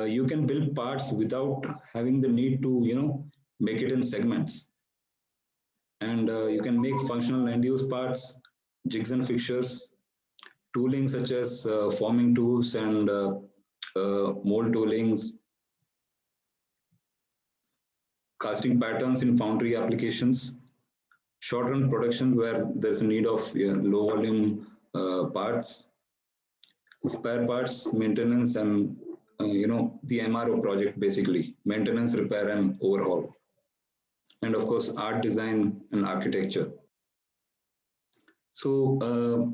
Speaker 1: you can build parts without having the need to, make it in segments. And you can make functional end-use parts, jigs and fixtures, tooling such as forming tools and mold toolings, casting patterns in foundry applications, short-run production where there's a need of low-volume parts, spare parts, maintenance, and the MRO project, basically maintenance, repair, and overhaul, and of course art, design, and architecture. So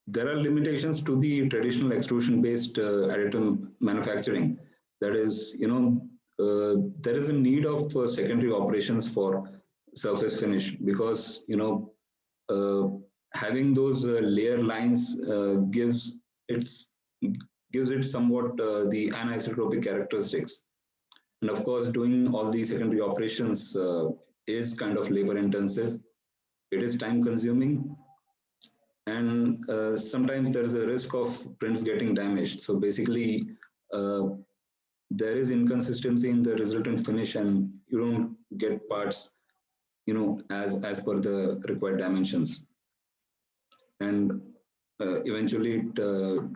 Speaker 1: there are limitations to the traditional extrusion-based additive manufacturing. That is, there is a need of secondary operations for surface finish, because having those layer lines gives it somewhat the anisotropic characteristics. And of course, doing all these secondary operations is kind of labor intensive. It is time consuming. And sometimes there is a risk of prints getting damaged. So basically, there is inconsistency in the resultant finish, and you don't get parts, as per the required dimensions. And eventually it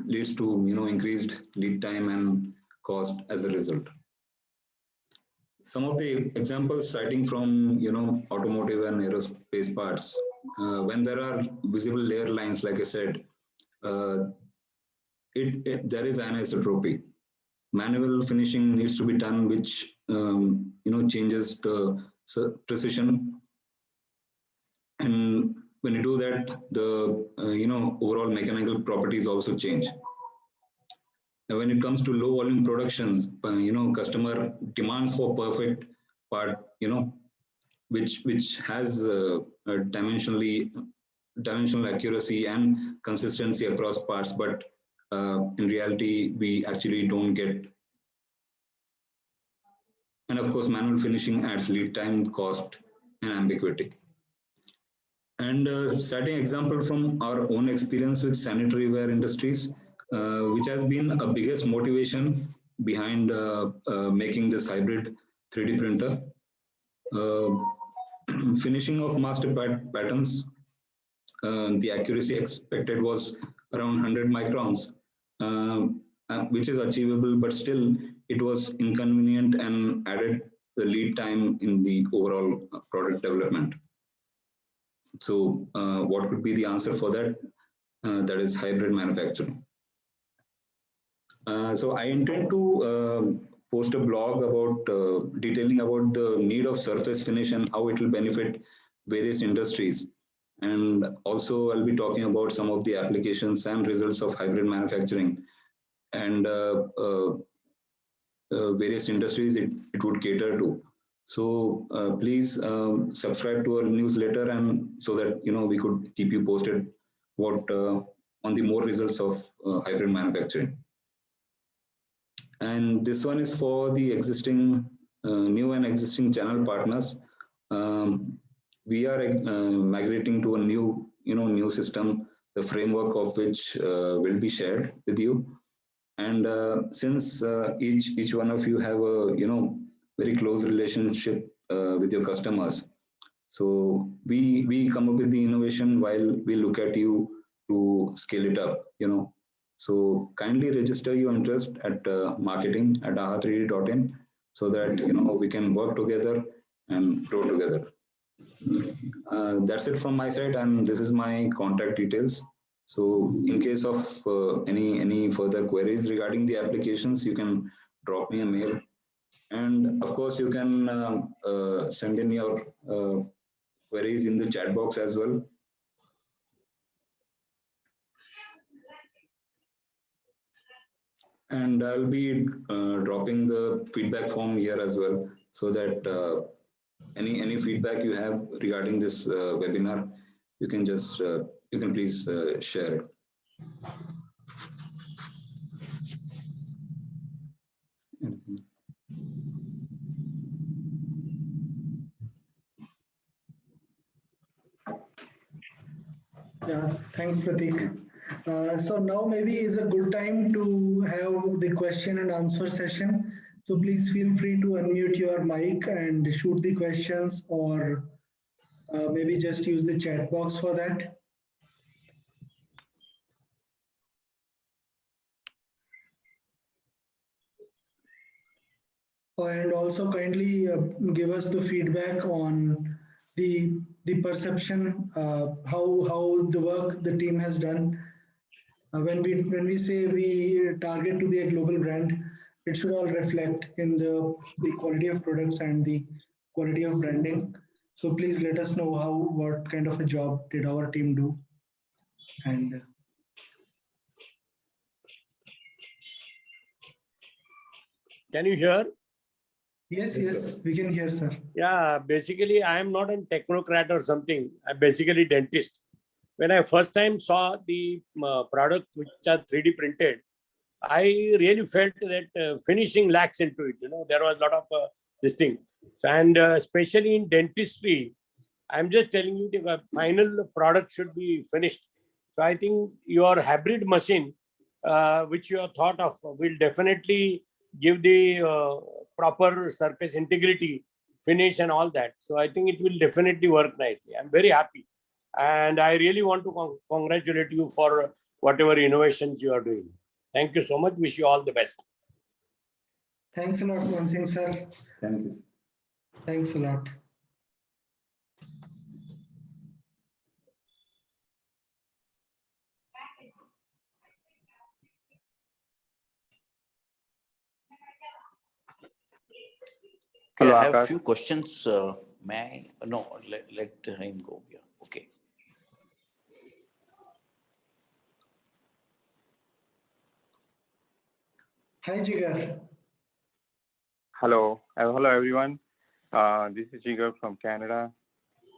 Speaker 1: leads to increased lead time and cost as a result. Some of the examples citing from automotive and aerospace parts, when there are visible layer lines, like I said, there is anisotropy. Manual finishing needs to be done, which changes the precision, and when you do that, the overall mechanical properties also change. Now, when it comes to low volume production, customer demands for perfect part, which has dimensional accuracy and consistency across parts, but in reality, we actually don't get. And of course, manual finishing adds lead time, cost, and ambiguity. And citing example from our own experience with sanitary ware industries, which has been a biggest motivation behind making this hybrid 3D printer. Finishing of master patterns, the accuracy expected was around 100 microns, which is achievable, but still it was inconvenient and added the lead time in the overall product development. So what could be the answer for that? That is hybrid manufacturing. So I intend to post a blog about detailing about the need of surface finish and how it will benefit various industries. And also I'll be talking about some of the applications and results of hybrid manufacturing, and various industries it would cater to. So please subscribe to our newsletter, and so that we could keep you posted on the more results of hybrid manufacturing. And this one is for the existing new and existing channel partners. We are migrating to a new system, the framework of which will be shared with you. And since each one of you have a very close relationship with your customers, so we come up with the innovation while we look at you to scale it up. So kindly register your interest at marketing@aha3d.in, so that we can work together and grow together. That's it from my side, and this is my contact details. So in case of any further queries regarding the applications, you can drop me a mail. And of course, you can send in your queries in the chat box as well. And I'll be dropping the feedback form here as well, so that any feedback you have regarding this webinar, you can just you can please share it.
Speaker 2: Yeah, thanks, Pratik. So now maybe is a good time to have the question and answer session. So please feel free to unmute your mic and shoot the questions, or maybe just use the chat box for that. And also kindly give us the feedback on the perception, how the work the team has done. When we say we target to be a global brand, it should all reflect in the quality of products and the quality of branding. So please let us know what kind of a job did our team do. And
Speaker 5: Can you hear?
Speaker 2: yes, we can hear, sir.
Speaker 5: Yeah, basically, I am not a technocrat or something. I'm basically dentist. When I first time saw the product which are 3D printed, I really felt that finishing lacks into it. There was a lot of this thing. And especially in dentistry, I'm just telling you the final product should be finished. So I think your hybrid machine, which you have thought of, will definitely give the proper surface integrity, finish and all that. So I think it will definitely work nicely. I'm very happy. And I really want to congratulate you for whatever innovations you are doing. Thank you so much. Wish you all the best.
Speaker 2: Thanks a lot, Mansingh, sir.
Speaker 1: Thank you.
Speaker 2: Thanks a lot.
Speaker 3: Okay, I have a few questions. May I? No, let him go here. Okay.
Speaker 2: Hi, Jigar.
Speaker 7: Hello. Hello, everyone. This is Jigar from Canada.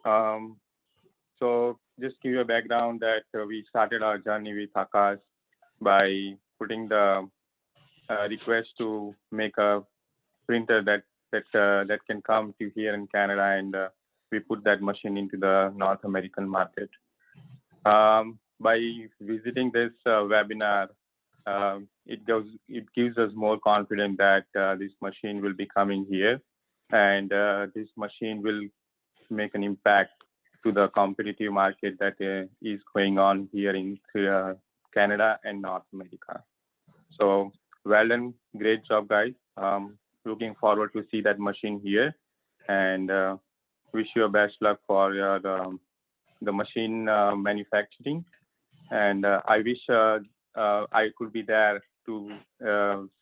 Speaker 7: So just give you a background that we started our journey with Akash by putting the request to make a printer that can come to here in Canada, and we put that machine into the North American market. By visiting this webinar, it gives us more confidence that this machine will be coming here, and this machine will make an impact to the competitive market that is going on here in Canada and North America. So well done, great job, guys. Looking forward to see that machine here, and wish you best luck for the machine manufacturing. And I wish I could be there to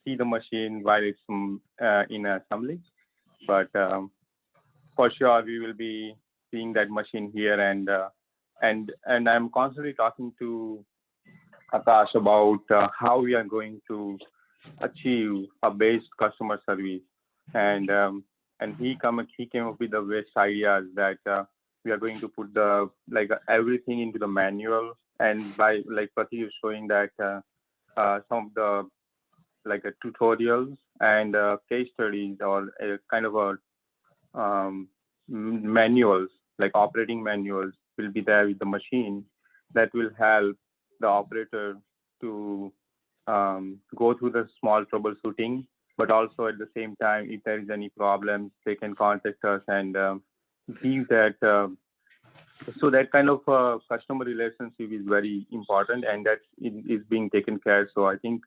Speaker 7: see the machine while it's in assembly. But for sure, we will be seeing that machine here, and I'm constantly talking to Akash about how we are going to achieve a best customer service, and he came up with the best ideas that we are going to put everything into the manual, and by Pratik is showing that some of the tutorials and case studies, or a kind of a manuals, like operating manuals, will be there with the machine that will help the operator to go through the small troubleshooting, but also at the same time, if there is any problems, they can contact us and give that. So that kind of customer relationship is very important, and that is being taken care. So I think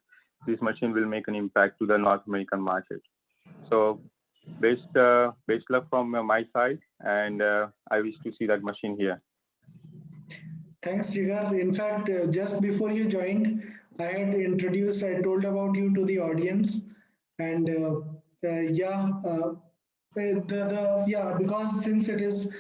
Speaker 7: this machine will make an impact to the North American market. So best luck from my side, and I wish to see that machine here.
Speaker 2: Thanks, Jigar. In fact, just before you joined, I told about you to the audience, and because since it is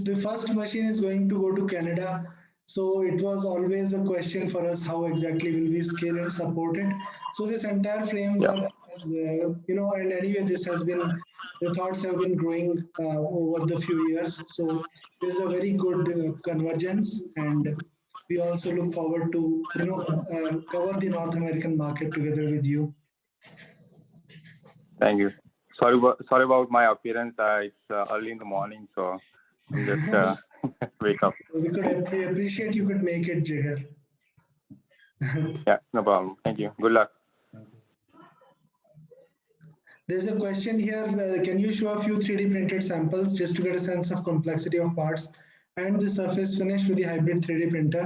Speaker 2: the first machine is going to go to Canada, So it was always a question for us, how exactly will we scale and support it? So this entire framework, has, and anyway, this has been, the thoughts have been growing over the few years. So there's a very good convergence, and we also look forward to, cover the North American market together with you.
Speaker 7: Thank you. Sorry about my appearance. It's early in the morning, so I'm just wake up.
Speaker 2: We could appreciate you could make it, Jigar.
Speaker 7: Yeah, no problem. Thank you. Good luck.
Speaker 2: There's a question here. Can you show a few 3D printed samples just to get a sense of complexity of parts and the surface finish with the hybrid 3D printer?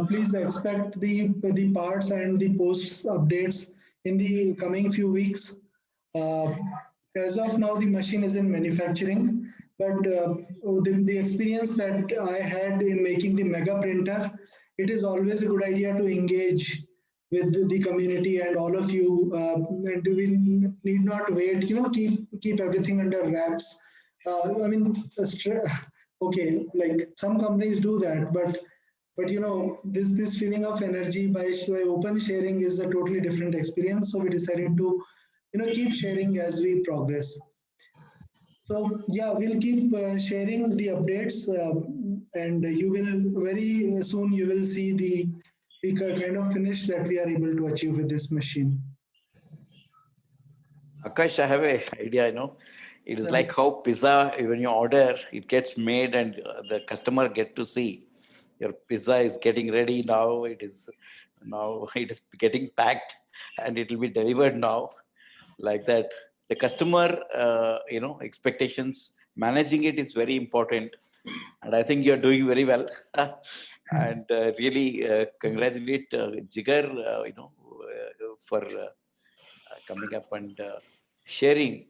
Speaker 2: Please expect the parts and the posts updates in the coming few weeks. As of now, the machine is in manufacturing, but the experience that I had in making the mega printer, it is always a good idea to engage with the community and all of you. And we need not wait, keep everything under wraps. I mean, okay, like some companies do that, but this feeling of energy by open sharing is a totally different experience. So we decided to keep sharing as we progress. So yeah, we'll keep sharing the updates, and you will very soon you will see the kind of finish that we are able to achieve with this machine.
Speaker 3: Akash, I have an idea, it is like how pizza, when you order, it gets made and the customer get to see your pizza is getting ready now. It is getting packed and it will be delivered now. Like that, the customer, expectations, managing it is very important. And I think you're doing very well. And really congratulate Jigar, for coming up and sharing,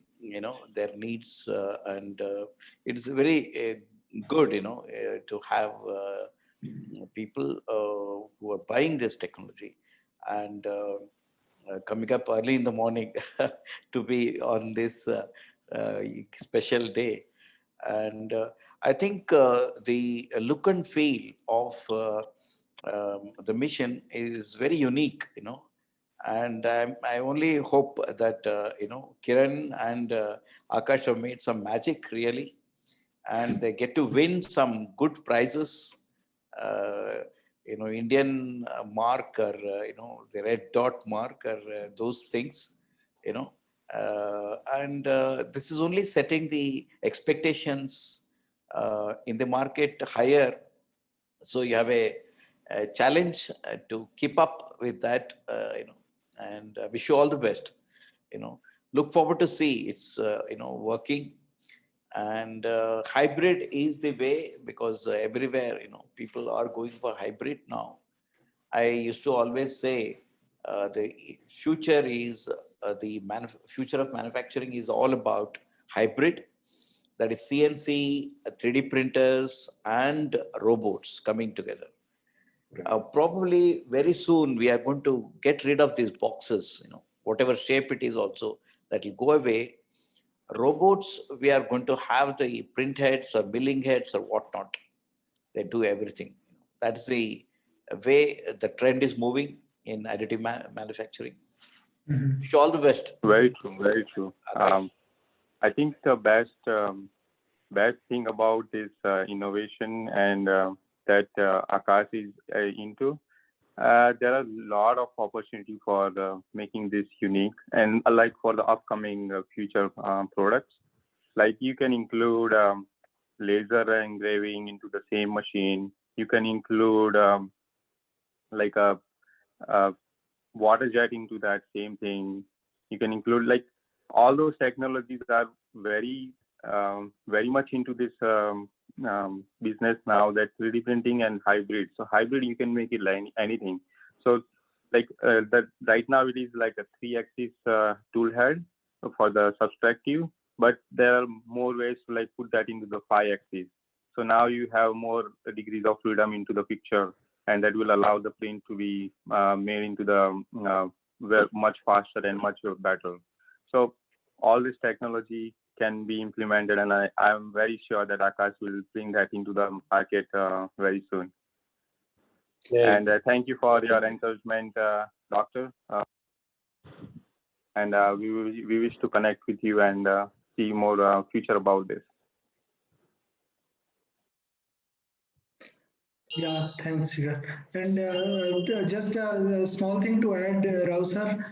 Speaker 3: their needs. And it's very good, to have people who are buying this technology and coming up early in the morning to be on this special day. And I think the look and feel of the mission is very unique, and I only hope that, Kiran and Akash have made some magic really, and they get to win some good prizes. Indian mark, or the red dot mark, or those things, and this is only setting the expectations in the market higher. So you have a challenge to keep up with that, and wish you all the best. Look forward to see it's working. And hybrid is the way, because everywhere, people are going for hybrid now. I used to always say the future is future of manufacturing is all about hybrid. That is CNC, 3D printers, and robots coming together. Probably very soon we are going to get rid of these boxes, whatever shape it is also, that will go away. Robots, we are going to have the print heads or milling heads or whatnot. They do everything. That's the way the trend is moving in additive manufacturing.
Speaker 2: Mhm.
Speaker 3: Wish you all the best.
Speaker 7: Very true. Very true.
Speaker 3: Okay.
Speaker 7: I think the best thing about this innovation and that Akash is into, there are a lot of opportunity for making this unique, and like for the upcoming future products, like you can include laser engraving into the same machine. You can include like a water jet into that same thing. You can include like all those technologies are very much into this business now, that 3D printing and hybrid. So hybrid, you can make it like anything. So like that right now it is like a 3-axis tool head for the subtractive, but there are more ways to like put that into the 5-axis. So now you have more degrees of freedom into the picture, and that will allow the print to be made into the much faster and much better. So all this technology can be implemented, and I'm very sure that Akash will bring that into the market very soon.
Speaker 5: Yeah.
Speaker 7: And thank you for your encouragement, doctor. And we wish to connect with you and see more future about this.
Speaker 2: Yeah, thanks, Jigar. And just a small thing to add, Rao sir,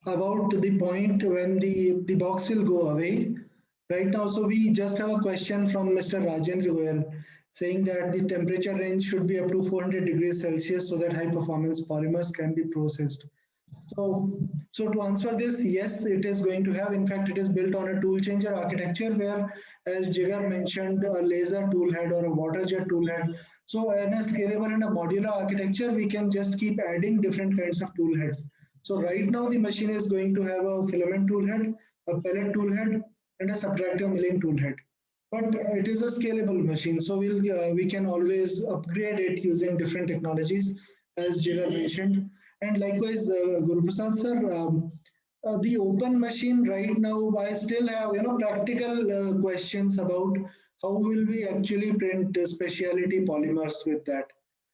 Speaker 2: about the point when the box will go away. Right now, so we just have a question from Mr. Rajendra Goyal saying that the temperature range should be up to 400 degrees Celsius so that high performance polymers can be processed. So to answer this, yes, it is going to have. In fact, it is built on a tool changer architecture where, as Jigar mentioned, a laser tool head or a water jet tool head. So in a scalable and a modular architecture, we can just keep adding different kinds of tool heads. So right now, the machine is going to have a filament tool head, a pellet tool head, and a subtractive milling tool head. But it is a scalable machine, so we can always upgrade it using different technologies, as Jigar mentioned. And likewise, Guru Prasad sir, the open machine right now, I still have practical questions about how will we actually print specialty polymers with that.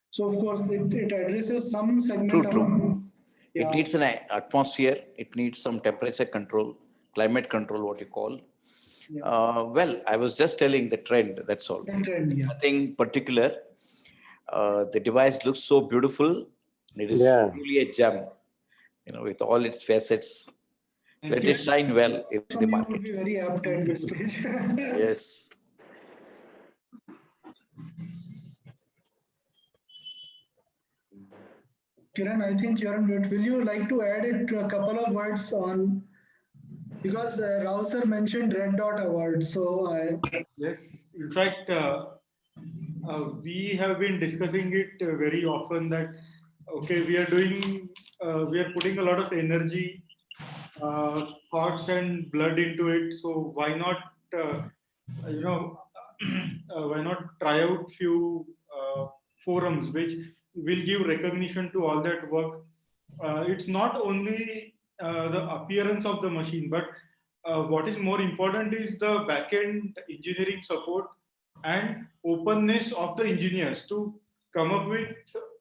Speaker 2: So of course, it addresses some segment
Speaker 3: True.
Speaker 2: of
Speaker 3: It needs an atmosphere. It needs some temperature control, climate control, what you call. Well, I was just telling the trend. That's all.
Speaker 2: the trend, yeah.
Speaker 3: Nothing particular. The device looks so beautiful. It is truly a gem, with all its facets. Let it shine well in the
Speaker 2: You would
Speaker 3: market.
Speaker 2: be very apt at this stage.
Speaker 3: Yes.
Speaker 2: Kiran, I think you're on mute. Will you like to add it a couple of words on, because Rao sir mentioned Red Dot Award, so
Speaker 4: Yes, in fact, we have been discussing it very often that, okay, we are putting a lot of energy, thoughts and blood into it. So why not, why not try out few forums which will give recognition to all that work. It's not only the appearance of the machine, but what is more important is the back-end engineering support and openness of the engineers to come up with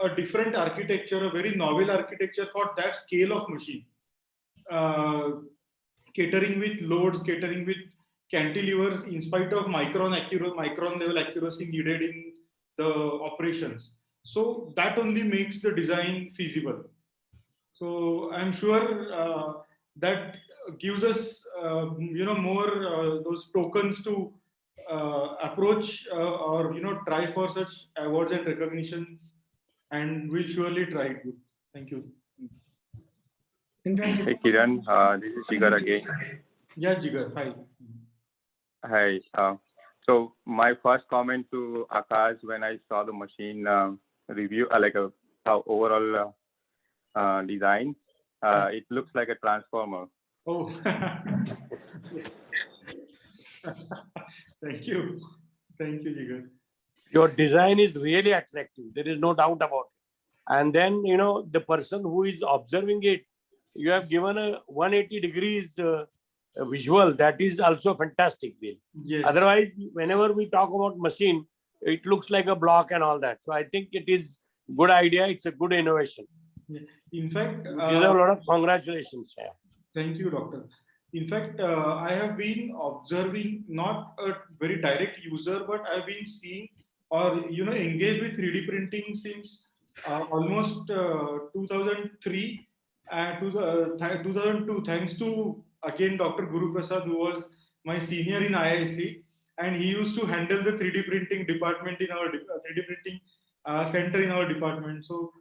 Speaker 4: a different architecture, a very novel architecture for that scale of machine. Catering with loads, catering with cantilevers in spite of micron level accuracy needed in the operations. So that only makes the design feasible. So I'm sure that gives us, more those tokens to approach or try for such awards and recognitions, and we'll surely try it. Thank you.
Speaker 7: Hey Kiran, this is Jigar again.
Speaker 4: Yeah, Jigar. Hi.
Speaker 7: Hi. So my first comment to Akash when I saw the machine review, overall design, it looks like a transformer.
Speaker 4: Oh, thank you, Jigar.
Speaker 5: Your design is really attractive. There is no doubt about it. And then, the person who is observing it, you have given a 180 degrees visual. That is also fantastic.
Speaker 4: Yes.
Speaker 5: Otherwise, whenever we talk about machine, it looks like a block and all that. So I think it is good idea. It's a good innovation.
Speaker 4: In fact,
Speaker 5: you deserve a lot of congratulations. Yeah.
Speaker 4: Thank you, doctor. In fact, I have been observing, not a very direct user, but I've been seeing or engaged with 3D printing since almost 2003 and 2002. Thanks to again Dr. Guru Prasad, who was my senior in IIC, and he used to handle the 3D printing department in our 3D printing center in our department. So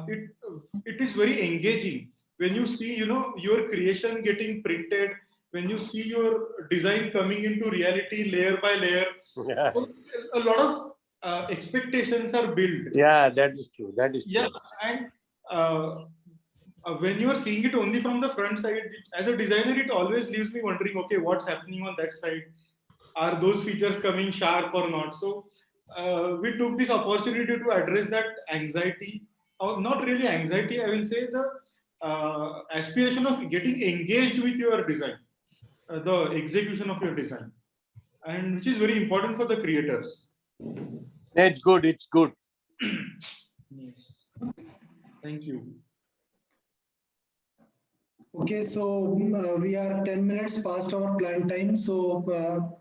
Speaker 4: it is very engaging when you see your creation getting printed, when you see your design coming into reality layer by layer.
Speaker 5: Yeah.
Speaker 4: So a lot of expectations are built.
Speaker 5: Yeah, that is true. That is true.
Speaker 4: Yeah, and when you are seeing it only from the front side, as a designer, it always leaves me wondering, okay, what's happening on that side? Are those features coming sharp or not? So we took this opportunity to address that anxiety, or not really anxiety, I will say the aspiration of getting engaged with your design, the execution of your design, and which is very important for the creators.
Speaker 5: It's good. It's good.
Speaker 4: Yes. Thank you.
Speaker 2: Okay, so we are 10 minutes past our planned time. So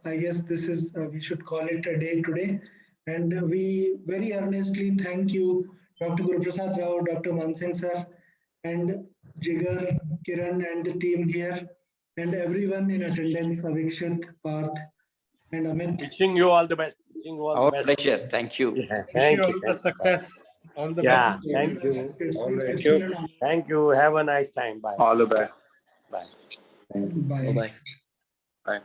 Speaker 2: I guess this is, we should call it a day today. And we very earnestly thank you, Dr. Guruprasad Rao, Dr. Mansingh sir, and Jigar, Kiran, and the team here, and everyone in attendance, Avikshit, Parth, and Amit.
Speaker 5: Wishing you all the best. Wishing you all
Speaker 3: Our
Speaker 5: the best.
Speaker 3: pleasure. Thank you.
Speaker 5: Yeah,
Speaker 6: Wish
Speaker 5: thank
Speaker 6: you all
Speaker 5: you.
Speaker 6: the success. All the
Speaker 5: Yeah,
Speaker 6: best.
Speaker 5: thank you.
Speaker 2: It's
Speaker 1: All right.
Speaker 2: it's been an honor.
Speaker 5: Thank you. Have a nice time. Bye.
Speaker 7: All the best.
Speaker 5: Bye.
Speaker 2: Bye.
Speaker 1: Bye.
Speaker 7: Bye.